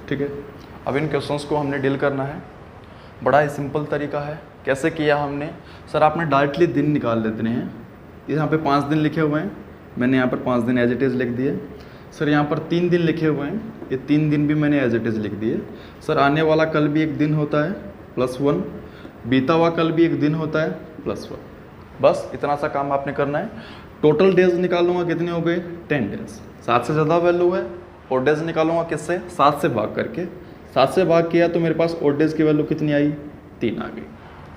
ठीक है, अब इन क्वेश्चंस को हमने डील करना है। बड़ा ही सिंपल तरीका है। कैसे किया हमने, सर आपने डायरेक्टली दिन निकाल लेते हैं। यहाँ पे 5 दिन लिखे हुए हैं, मैंने यहाँ पर 5 दिन एज इट इज़ लिख दिए। सर यहाँ पर 3 दिन लिखे हुए हैं, ये 3 दिन भी मैंने एज इट इज़ लिख दिए। सर आने वाला कल भी एक दिन होता है +1, बीता हुआ कल भी एक दिन होता है +1। बस इतना सा काम आपने करना है। टोटल डेज निकालूंगा, कितने हो गए, 10 डेज। 7 से ज़्यादा वैल्यू है, और डेज निकालूंगा किससे, 7 से भाग करके। 7 से भाग किया तो मेरे पास और डेज की वैल्यू कितनी आई, 3 आ गई।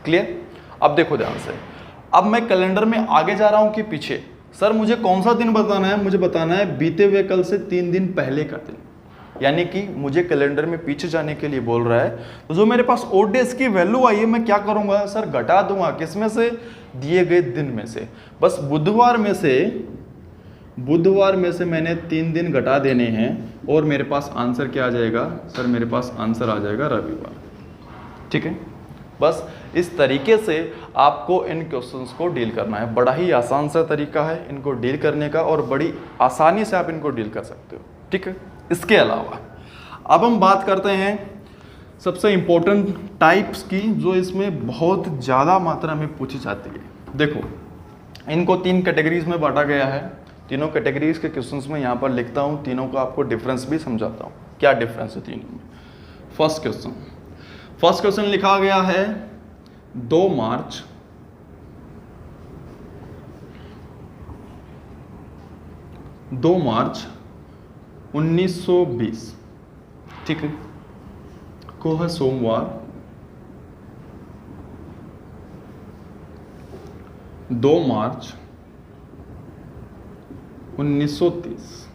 क्लियर। अब देखो ध्यान से, अब मैं कैलेंडर में आगे जा रहा हूँ कि पीछे। सर मुझे कौन सा दिन बताना है, मुझे बताना है बीते हुए कल से 3 दिन पहले का दिन, यानी कि मुझे कैलेंडर में पीछे जाने के लिए बोल रहा है। तो जो मेरे पास ओड डेज की वैल्यू आई है, मैं क्या करूंगा सर, घटा दूंगा। किसमें से, दिए गए दिन में से। बस बुधवार में से मैंने 3 दिन घटा देने हैं और मेरे पास आंसर क्या आ जाएगा सर, मेरे पास आंसर आ जाएगा रविवार। ठीक है, बस इस तरीके से आपको इन क्वेश्चंस को डील करना है। बड़ा ही आसान सा तरीका है इनको डील करने का, और बड़ी आसानी से आप इनको डील कर सकते हो। ठीक है, इसके अलावा अब हम बात करते हैं सबसे इम्पोर्टेंट टाइप्स की, जो इसमें बहुत ज़्यादा मात्रा में पूछी जाती है। देखो, इनको 3 कैटेगरीज में बांटा गया है। तीनों कैटेगरीज के क्वेश्चंस में यहाँ पर लिखता हूँ, तीनों का आपको डिफरेंस भी समझाता हूँ क्या डिफरेंस है तीनों में। फर्स्ट क्वेश्चन लिखा गया है 2 मार्च 1920, ठीक है, को है सोमवार। 2 मार्च 1930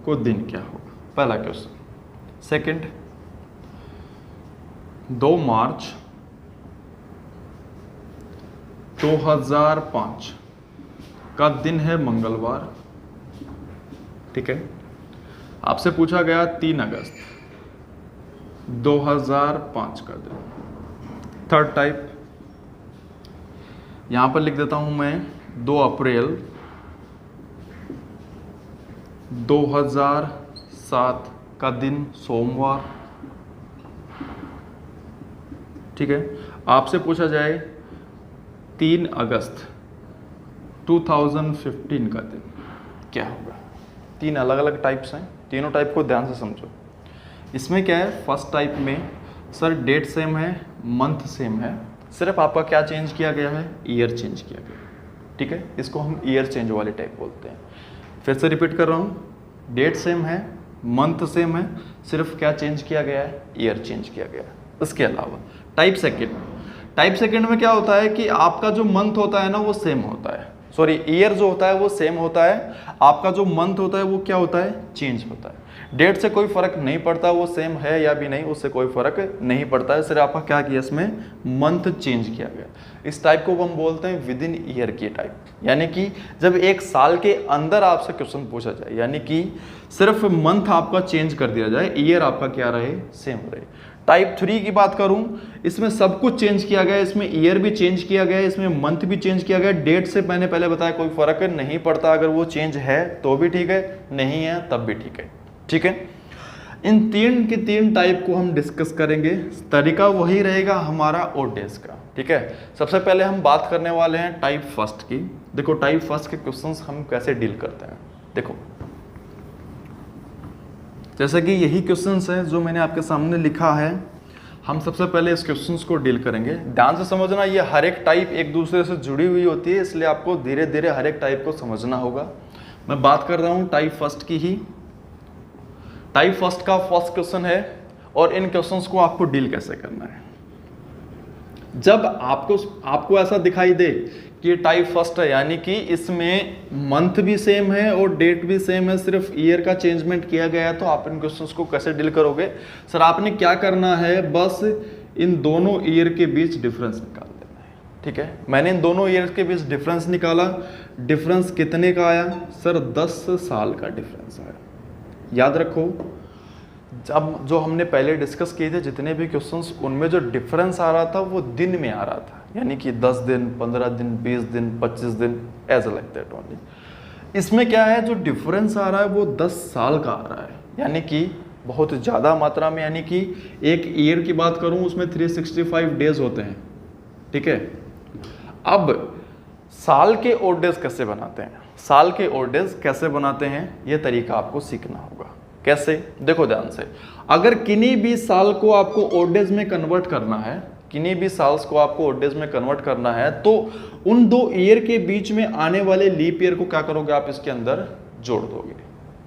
को दिन क्या होगा, पहला क्वेश्चन। सेकंड, 2 मार्च 2005 का दिन है मंगलवार। ठीक है, आपसे पूछा गया 3 अगस्त 2005 का दिन। थर्ड टाइप यहां पर लिख देता हूं मैं 2 अप्रैल 2007 का दिन सोमवार। ठीक है, आपसे पूछा जाए 3 अगस्त 2015 का दिन, क्या होगा? 3 अलग अलग टाइप्स हैं, तीनों टाइप को ध्यान से समझो। इसमें क्या है, फर्स्ट टाइप में सर डेट सेम है, मंथ सेम है, सिर्फ आपका क्या चेंज किया गया है, ईयर चेंज किया गया है। ठीक है, इसको हम ईयर चेंज वाले टाइप बोलते हैं। फिर से रिपीट कर रहा हूँ, डेट सेम है, मंथ सेम है, सिर्फ क्या चेंज किया गया है, ईयर चेंज किया गया है। इसके अलावा टाइप सेकंड में क्या होता है कि आपका जो मंथ होता है ना वो सेम होता है, सॉरी ईयर जो होता है वो सेम होता है, आपका जो मंथ होता है वो क्या होता है, चेंज होता है। डेट से कोई फर्क नहीं पड़ता, वो सेम है या भी नहीं, उससे कोई फर्क नहीं पड़ता है, सिर्फ आपका क्या किया, इसमें मंथ चेंज किया गया। इस टाइप को हम बोलते हैं विद इन ईयर की टाइप, यानी कि जब एक साल के अंदर आपसे क्वेश्चन पूछा जाए, यानी कि सिर्फ मंथ आपका चेंज कर दिया जाए, ईयर आपका क्या रहे, सेम रहे। टाइप 3 की बात करूं, इसमें सब कुछ चेंज किया गया, इसमें ईयर भी चेंज किया गया, इसमें मंथ भी चेंज किया गया। डेट से मैंने पहले बताया कोई फर्क नहीं पड़ता, अगर वो चेंज है तो भी ठीक है, नहीं है तब भी ठीक है। ठीक है, इन 3 की 3 टाइप को हम डिस्कस करेंगे, तरीका वही रहेगा हमारा ओड डेज का। ठीक है, सबसे पहले हम बात करने वाले हैं टाइप फर्स्ट की। देखो टाइप फर्स्ट के क्वेश्चंस हम कैसे डील करते हैं। देखो जैसे कि यही क्वेश्चंस है जो मैंने आपके सामने लिखा है, हम सबसे पहले इस क्वेश्चंस को डील करेंगे। ध्यान से समझना, ये हर एक टाइप एक दूसरे से जुड़ी हुई होती है, इसलिए आपको धीरे धीरे हर एक टाइप को समझना होगा। मैं बात कर रहा हूँ टाइप फर्स्ट की ही। टाइप फर्स्ट का फर्स्ट क्वेश्चन है, और इन क्वेश्चंस को आपको डील कैसे करना है। जब आपको ऐसा दिखाई दे कि टाइप फर्स्ट है, यानी कि इसमें मंथ भी सेम है और डेट भी सेम है, सिर्फ ईयर का चेंजमेंट किया गया है, तो आप इन क्वेश्चंस को कैसे डील करोगे? सर आपने क्या करना है, बस इन दोनों ईयर के बीच डिफरेंस निकाल देना है। ठीक है, मैंने इन दोनों ईयर के बीच डिफरेंस निकाला। डिफरेंस कितने का आया? सर 10 साल का डिफरेंस आया। याद रखो, जब जो हमने पहले डिस्कस किए थे जितने भी क्वेश्चंस, उनमें जो डिफरेंस आ रहा था वो दिन में आ रहा था, यानी कि 10 दिन, 15 दिन, 20 दिन, 25 दिन, एज लाइक दैट ओनली। इसमें क्या है, जो डिफरेंस आ रहा है वो 10 साल का आ रहा है, यानी कि बहुत ज़्यादा मात्रा में। यानी कि एक ईयर की बात करूं उसमें 365 डेज होते हैं। ठीक है, अब साल के ओड डेज कैसे बनाते हैं, साल के ओड डेज कैसे बनाते हैं, ये तरीका आपको सीखना होगा। कैसे? देखो ध्यान से, अगर किन्हीं भी साल को आपको ओड डेज में कन्वर्ट करना है, किन्हीं भी साल्स को आपको ओड डेज में कन्वर्ट करना है, तो उन 2 ईयर के बीच में आने वाले लीप ईयर को क्या करोगे, आप इसके अंदर जोड़ दोगे।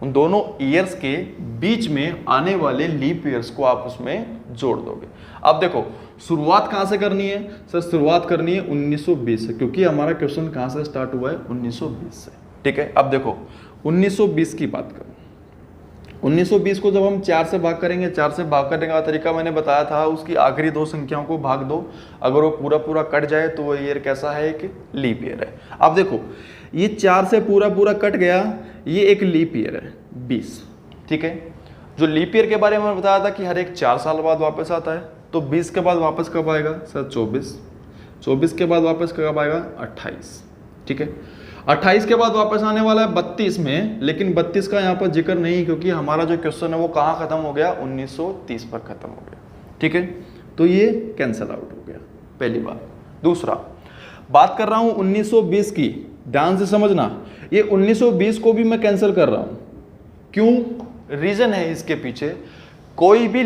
उन दोनों ईयर्स के बीच में आने वाले लीप ईयर्स को आप उसमें जोड़ दोगे। अब देखो शुरुआत कहां से करनी है? सर शुरुआत करनी है 1920 से, क्योंकि हमारा क्वेश्चन कहां से स्टार्ट हुआ है, 1920 से। ठीक है, अब देखो 1920 की बात करूं, 1920 को जब हम 4 से भाग करेंगे, 4 से भाग करने का तरीका मैंने बताया था, उसकी आखिरी 2 संख्याओं को भाग दो, अगर वो पूरा पूरा कट जाए तो वो ईयर कैसा है, एक लीप ईयर है। अब देखो ये 4 से पूरा पूरा कट गया, ये एक लीप ईयर है 20। ठीक है, जो लीप ईयर के बारे में बताया था कि हर एक 4 साल बाद वापस आता है, तो 20 के बाद वापस कब आएगा? सर 24। 24 के बाद वापस कब आएगा? 28। ठीक है, 28 के बाद वापस आने वाला है 32 में, लेकिन 32 का यहाँ पर जिक्र नहीं, क्योंकि हमारा जो क्वेश्चन है वो कहाँ खत्म हो गया, 1930 पर खत्म हो गया। ठीक है, तो ये कैंसल आउट हो गया, पहली बात। दूसरा बात कर रहा हूँ 1920 की, ध्यान से समझना, ये 1920 को भी मैं कैंसिल कर रहा हूँ। क्यों? रीजन है इसके पीछे, कोई भी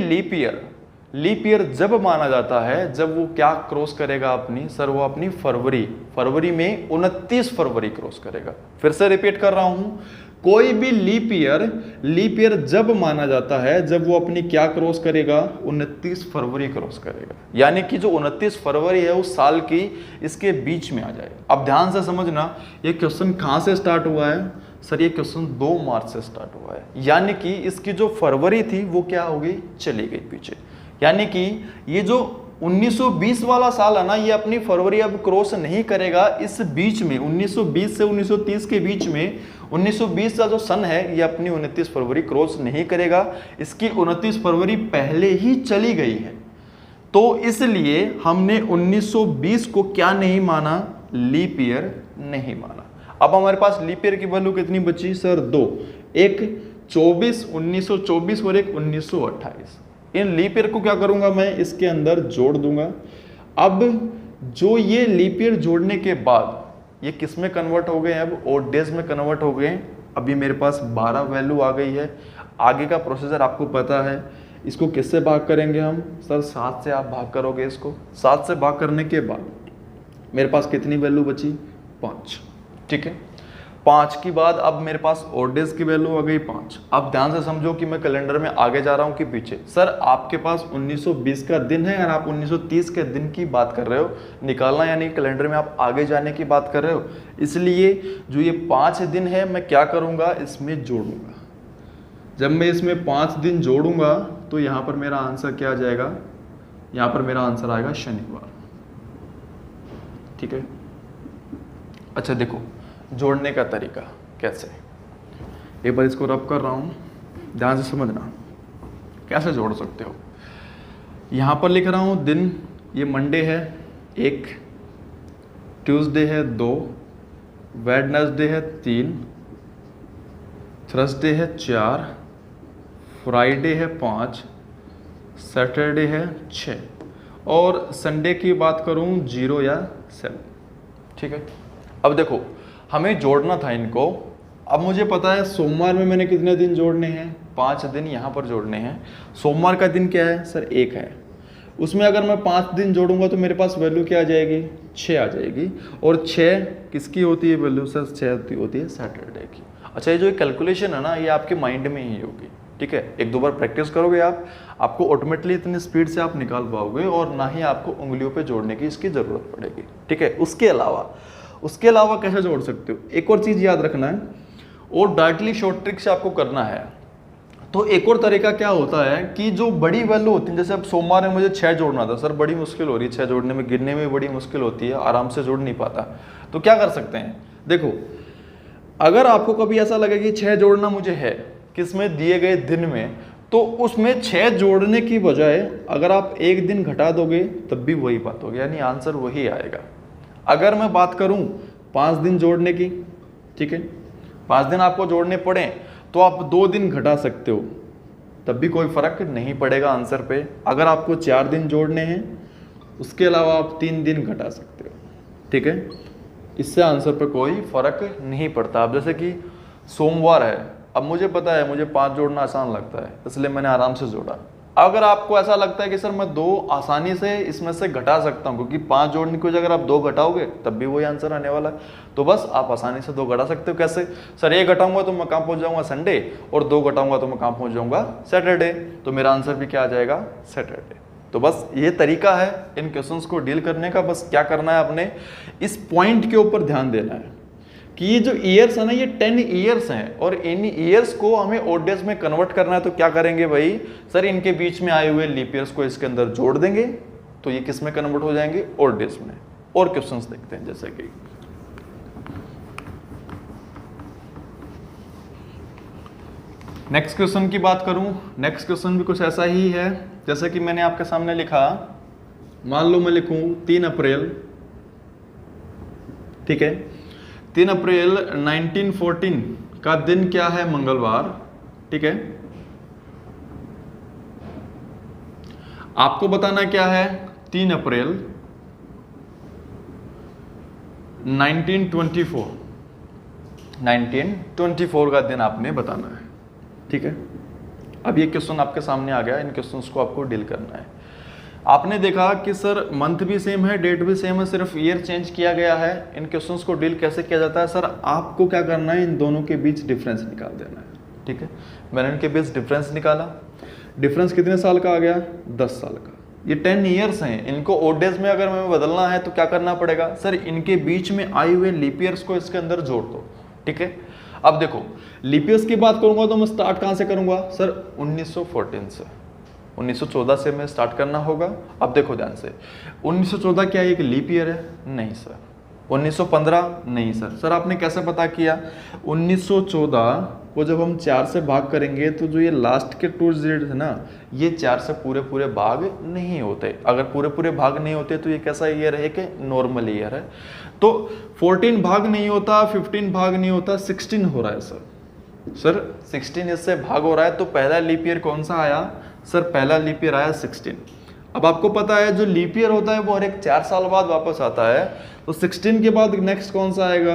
लीप ईयर जब माना जाता है, जब वो क्या क्रॉस करेगा अपनी, सर वो अपनी फरवरी में 29 फरवरी क्रॉस करेगा। फिर से रिपीट कर रहा हूं, कोई भी लीप ईयर जब माना जाता है, जब वो अपनी क्या क्रॉस करेगा, 29 फरवरी क्रॉस करेगा, यानी कि जो 29 फरवरी है उस साल की इसके बीच में आ जाएगा। अब ध्यान से समझना, ये क्वेश्चन कहां से स्टार्ट हुआ है? सर ये क्वेश्चन 2 मार्च से स्टार्ट हुआ है, यानी कि इसकी जो फरवरी थी वो क्या हो गई, चली गई पीछे। यानी कि ये जो 1920 वाला साल है ना, ये अपनी फरवरी अब क्रॉस नहीं करेगा। इस बीच में 1920 से 1930 के बीच में 1920 का जो सन है ये अपनी 29 फरवरी क्रॉस नहीं करेगा। इसकी 29 फरवरी पहले ही चली गई है, तो इसलिए हमने 1920 को क्या नहीं माना, लीप ईयर नहीं माना। अब हमारे पास लीप ईयर की वैल्यू कितनी बची सर, दो, एक 24 1924 और एक 1928। इन लीप ईयर को क्या करूंगा मैं, इसके अंदर जोड़ दूंगा। अब जो ये लीप ईयर जोड़ने के बाद ये किस में कन्वर्ट हो गए, अब ओड डेज में कन्वर्ट हो गए। अभी मेरे पास 12 वैल्यू आ गई है। आगे का प्रोसीजर आपको पता है। इसको किससे भाग करेंगे हम सर, 7 से आप भाग करोगे इसको। 7 से भाग करने के बाद मेरे पास कितनी वैल्यू बची, 5, ठीक है। 5 के बाद अब मेरे पास ओड डेज की वैल्यू आ गई 5। अब ध्यान से समझो कि मैं कैलेंडर में आगे जा रहा हूं कि पीछे। सर आपके पास 1920 का दिन है और आप 1930 के दिन की बात कर रहे हो, निकालना यानी कैलेंडर में आप आगे जाने की बात कर रहे हो। इसलिए जो ये 5 दिन है मैं क्या करूंगा, इसमें जोड़ूंगा। जब मैं इसमें 5 दिन जोड़ूंगा तो यहां पर मेरा आंसर क्या आ जाएगा, यहां पर मेरा आंसर आएगा शनिवार, ठीक है। अच्छा देखो जोड़ने का तरीका कैसे, एक बार इसको रब कर रहा हूं, ध्यान से समझना कैसे जोड़ सकते हो। यहां पर लिख रहा हूं दिन, ये मंडे है 1, ट्यूसडे है 2, वेडनेसडे है 3, थर्सडे है 4, फ्राइडे है 5, सैटरडे है 6 और संडे की बात करूं 0 या 7, ठीक है। अब देखो हमें जोड़ना था इनको। अब मुझे पता है सोमवार में मैंने कितने दिन जोड़ने हैं, 5 दिन यहाँ पर जोड़ने हैं। सोमवार का दिन क्या है सर, 1 है। उसमें अगर मैं 5 दिन जोड़ूंगा तो मेरे पास वैल्यू क्या आ जाएगी, 6 आ जाएगी। और 6 किसकी होती है वैल्यू सर, 6 होती है सैटरडे की। अच्छा ये जो कैलकुलेशन है ना ये आपके माइंड में ही होगी, ठीक है। 1-2 बार प्रैक्टिस करोगे आप, आपको ऑटोमेटिकली इतनी स्पीड से आप निकाल पाओगे और ना ही आपको उंगलियों पे जोड़ने की इसकी ज़रूरत पड़ेगी, ठीक है। उसके अलावा कैसे जोड़ सकते हो, एक और चीज़ याद रखना है, और डायरेक्टली शॉर्ट ट्रिक से आपको करना है। तो एक और तरीका क्या होता है कि जो बड़ी वैल्यू होती है, जैसे अब सोमवार में मुझे 6 जोड़ना था सर, बड़ी मुश्किल हो रही है 6 जोड़ने में, गिनने में बड़ी मुश्किल होती है, आराम से जोड़ नहीं पाता। तो क्या कर सकते हैं, देखो अगर आपको कभी ऐसा लगे कि 6 जोड़ना मुझे है किसमें, दिए गए दिन में, तो उसमें 6 जोड़ने की बजाय अगर आप 1 दिन घटा दोगे तब भी वही बात होगी, यानी आंसर वही आएगा। अगर मैं बात करूं 5 दिन जोड़ने की, ठीक है, 5 दिन आपको जोड़ने पड़े तो आप 2 दिन घटा सकते हो, तब भी कोई फर्क नहीं पड़ेगा आंसर पे। अगर आपको 4 दिन जोड़ने हैं उसके अलावा आप 3 दिन घटा सकते हो, ठीक है, इससे आंसर पे कोई फर्क नहीं पड़ता। अब जैसे कि सोमवार है, अब मुझे पता है मुझे 5 जोड़ना आसान लगता है, इसलिए मैंने आराम से जोड़ा। अगर आपको ऐसा लगता है कि सर मैं 2 आसानी से इसमें से घटा सकता हूं, क्योंकि 5 जोड़ने की वजह अगर आप 2 घटाओगे तब भी वही आंसर आने वाला है, तो बस आप आसानी से 2 घटा सकते हो। कैसे सर, 1 घटाऊंगा तो मैं कहाँ पहुंच जाऊंगा, संडे, और 2 घटाऊंगा तो मैं कहाँ पहुंच जाऊंगा, सैटरडे। तो मेरा आंसर भी क्या आ जाएगा, सैटरडे। तो बस ये तरीका है इन क्वेश्चंस को डील करने का। बस क्या करना है, आपने इस पॉइंट के ऊपर ध्यान देना है कि ये जो ईयर्स है ना ये 10 ईयर्स हैं, और इन ईयर्स को हमें ओड डेज में कन्वर्ट करना है। तो क्या करेंगे भाई, सर इनके बीच में आए हुए लीप ईयर्स को इसके अंदर जोड़ देंगे, तो ये किस में कन्वर्ट हो जाएंगे, ओड डेज में। और क्वेश्चंस देखते हैं, जैसे कि नेक्स्ट क्वेश्चन की बात करूं, नेक्स्ट क्वेश्चन भी कुछ ऐसा ही है। जैसे कि मैंने आपके सामने लिखा, मान लो मैं लिखूं 3 अप्रैल, ठीक है, 3 अप्रैल 1914 का दिन क्या है, मंगलवार, ठीक है। आपको बताना क्या है, 3 अप्रैल 1924 का दिन आपने बताना है, ठीक है। अब ये क्वेश्चन आपके सामने आ गया, इन क्वेश्चंस को आपको डील करना है। आपने देखा कि सर मंथ भी सेम है, डेट भी सेम है, सिर्फ ईयर चेंज किया गया है। इन क्वेश्चंस को डील कैसे किया जाता है, सर आपको क्या करना है, इन दोनों के बीच डिफरेंस निकाल देना है, ठीक है। मैंने इनके बीच डिफरेंस निकाला, डिफरेंस कितने साल का आ गया, 10 साल का। ये 10 ईयर्स हैं, इनको ओड डेज में अगर हमें बदलना है तो क्या करना पड़ेगा, सर इनके बीच में आए हुए लीप ईयर्स को इसके अंदर जोड़ दो, ठीक है। अब देखो लीप ईयर्स की बात करूंगा तो मैं स्टार्ट कहां से करूंगा, सर 1914 से, 1914 से हमें स्टार्ट करना होगा। अब देखो ध्यान से, 1914 क्या एक लीप ईयर है? नहीं सर। 1915 नहीं सर। सर आपने कैसे पता किया? 1914 को जब हम 4 से भाग करेंगे तो जो ये लास्ट के 2 डिजिट है ना, ये 4 से पूरे पूरे भाग नहीं होते। अगर पूरे पूरे भाग नहीं होते तो ये कैसा ईयर है कि नॉर्मल ईयर है। तो 14 भाग नहीं होता, 15 भाग नहीं होता, 16 हो रहा है सर। सर 16 इससे भाग हो रहा है, तो पहला लीप ईयर कौन सा आया? सर पहला लीप ईयर आया 16। अब आपको पता है जो लीप ईयर होता है वो हर एक 4 साल बाद वापस आता है, तो 16 के बाद नेक्स्ट कौन सा आएगा?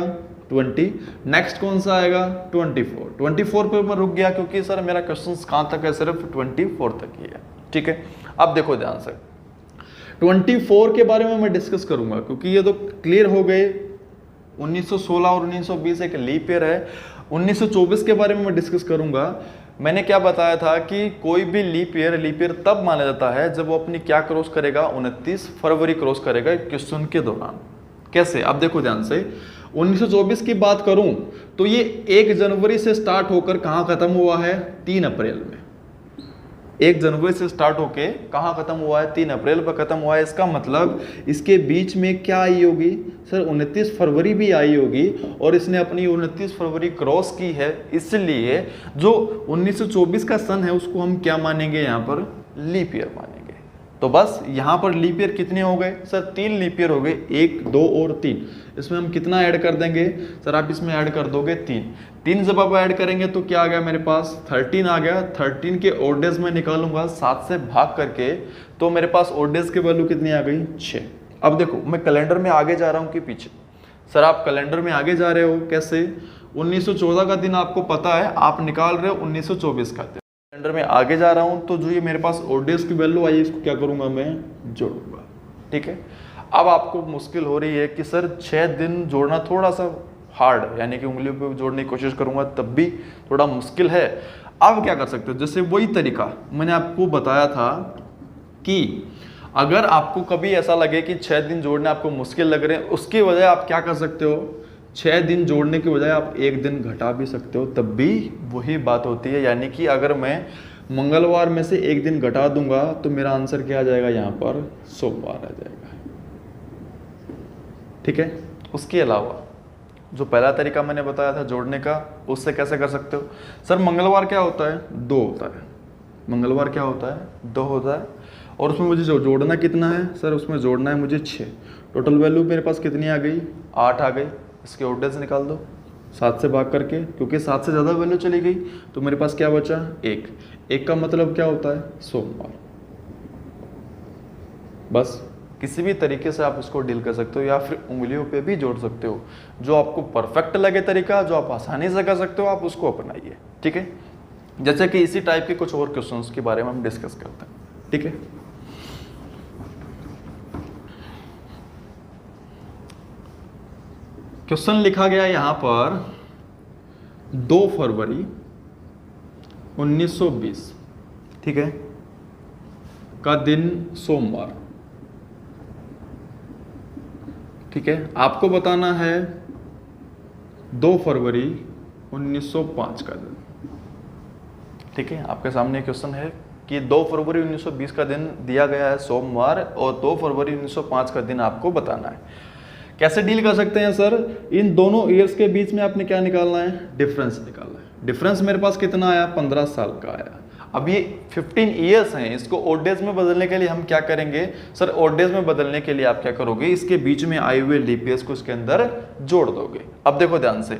20। नेक्स्ट कौन सा आएगा? 24। 24 पे मैं रुक गया क्योंकि सर मेरा क्वेश्चन कहाँ तक है? सिर्फ 24 तक ही है। ठीक है, अब देखो ध्यान से, 24 के बारे में मैं डिस्कस करूंगा क्योंकि ये तो क्लियर हो गए 1916 और 1920 एक लीप ईयर है। 1924 के बारे में मैं डिस्कस करूंगा। मैंने क्या बताया था कि कोई भी लीप ईयर तब माना जाता है जब वो अपनी क्या क्रॉस करेगा? 29 फरवरी क्रॉस करेगा क्वेश्चन के दौरान। कैसे? अब देखो ध्यान से, 1924 की बात करूं तो ये 1 जनवरी से स्टार्ट होकर कहां खत्म हुआ है? 3 अप्रैल में। 1 जनवरी से स्टार्ट होके कहां खत्म हुआ है? 3 अप्रैल पर खत्म हुआ है। इसका मतलब इसके बीच में क्या आई होगी? सर 29 फरवरी भी आई होगी, और इसने अपनी 29 फरवरी क्रॉस की है, इसलिए जो 1924 का सन है उसको हम क्या मानेंगे? यहाँ पर लीप ईयर मानेंगे। तो बस यहाँ पर लीप ईयर कितने हो गए? सर 3 लीप ईयर हो गए, 1, 2 और 3। इसमें हम कितना ऐड कर देंगे? सर आप इसमें ऐड कर दोगे 3 जब आप ऐड करेंगे तो क्या आ गया मेरे पास? 13 आ गया। 13 के ऑड डेज में निकालूंगा 7 से भाग करके, तो मेरे पास ऑड डेज की वैल्यू कितनी आ गई? 6। अब देखो मैं कैलेंडर में आगे जा रहा हूँ कि पीछे? सर आप कैलेंडर में आगे जा रहे हो। कैसे? 1914 का दिन आपको पता है, आप निकाल रहे हो 1924 का दिन। कैलेंडर में आगे जा रहा हूँ तो जो ये मेरे पास ऑड डेज की वैल्यू आई, इसको क्या करूँगा? मैं जोड़ूंगा। ठीक है, अब आपको मुश्किल हो रही है कि सर 6 दिन जोड़ना थोड़ा सा हार्ड है, यानी कि उंगलियों पे जोड़ने की कोशिश करूंगा तब भी थोड़ा मुश्किल है। अब क्या कर सकते हो? जैसे वही तरीका मैंने आपको बताया था कि अगर आपको कभी ऐसा लगे कि 6 दिन जोड़ने आपको मुश्किल लग रहे हैं, उसकी वजह आप क्या कर सकते हो? 6 दिन जोड़ने की बजाय आप 1 दिन घटा भी सकते हो, तब भी वही बात होती है। यानी कि अगर मैं मंगलवार में से 1 दिन घटा दूंगा तो मेरा आंसर क्या आ जाएगा? यहाँ पर सोमवार आ जाएगा। ठीक है, उसके अलावा जो पहला तरीका मैंने बताया था जोड़ने का, उससे कैसे कर सकते हो? सर मंगलवार क्या होता है? 2 होता है। मंगलवार क्या होता है? 2 होता है। और उसमें मुझे जो जोड़ना कितना है? सर उसमें जोड़ना है मुझे 6। टोटल वैल्यू मेरे पास कितनी आ गई? 8 आ गई। इसके ऑड डेज निकाल दो 7 से भाग करके, क्योंकि 7 से ज़्यादा वैल्यू चली गई तो मेरे पास क्या बचा? 1 का मतलब क्या होता है? सोमवार। बस किसी भी तरीके से आप इसको डील कर सकते हो, या फिर उंगलियों पे भी जोड़ सकते हो। जो आपको परफेक्ट लगे तरीका, जो आप आसानी से कर सकते हो, आप उसको अपनाइए। ठीक है, जैसे कि इसी टाइप के कुछ और क्वेश्चंस के बारे में हम डिस्कस करते हैं। ठीक है, क्वेश्चन लिखा गया यहां पर 2 फरवरी 1920, ठीक है, का दिन सोमवार। ठीक है, आपको बताना है 2 फरवरी 1905 का दिन। ठीक है, आपके सामने क्वेश्चन है कि 2 फरवरी 1920 का दिन दिया गया है सोमवार, और 2 फरवरी 1905 का दिन आपको बताना है। कैसे डील कर सकते हैं सर? इन दोनों ईयर्स के बीच में आपने क्या निकालना है? डिफरेंस निकालना है। डिफरेंस मेरे पास कितना आया? 15 साल का आया। अब ये 15 ईयर्स हैं, इसको ऑड डेज में बदलने के लिए हम क्या करेंगे? सर ऑड डेज में बदलने के लिए आप क्या करोगे? इसके बीच में आए हुए लीप ईयर्स को इसके अंदर जोड़ दोगे। अब देखो ध्यान से,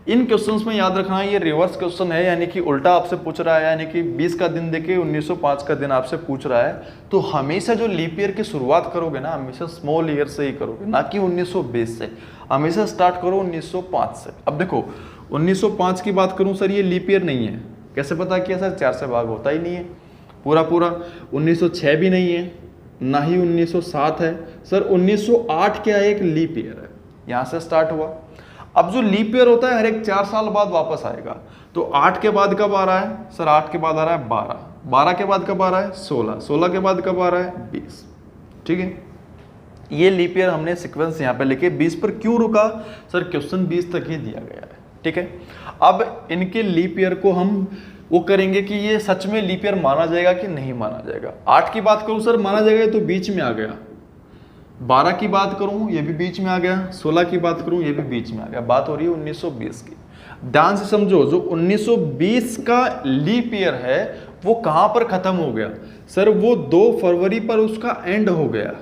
इन क्वेश्चंस में याद रखना ये रिवर्स क्वेश्चन है, यानी कि उल्टा आपसे पूछ रहा है। यानी कि 20 का दिन देके 1905 का दिन आपसे पूछ रहा है, तो हमेशा जो लीप ईयर की शुरुआत करोगे ना, हमेशा स्मॉल ईयर से ही करोगे, ना कि 1920 से। हमेशा स्टार्ट करो 1905 से। अब देखो 1905 की बात करूं सर, ये लीप ईयर नहीं है। कैसे पता किया सर? 4 से भाग होता ही नहीं है पूरा पूरा। 1906 भी नहीं है, ना ही 1907 है। सर 1908 क्या एक लीप ईयर है, यहां से स्टार्ट हुआ। अब जो लीप ईयर होता है हर एक 4 साल बाद वापस आएगा, तो 8 के बाद कब आ रहा है? सर 8 के बाद आ रहा है 12, 12 के बाद कब आ रहा है? 16, 16 के बाद कब आ रहा है? 20। ठीक है, ये लीप ईयर हमने सीक्वेंस यहाँ पे लिखे। 20 पर क्यों रुका? सर क्वेश्चन 20 तक ही दिया गया है। ठीक है, अब इनके लीप ईयर को हम वो करेंगे कि ये सच में लीप ईयर माना जाएगा कि नहीं माना जाएगा। 8 की बात करूं सर माना जाएगा तो बीच में आ गया, 12 की बात करूं ये भी बीच में आ गया, 16 की बात करूं ये भी बीच में आ गया। बात हो रही है 1920 की। ध्यान से समझो, जो 1920 का लीप ईयर है वो कहां पर खत्म हो गया सर, वो 2 फरवरी पर उसका एंड हो गया।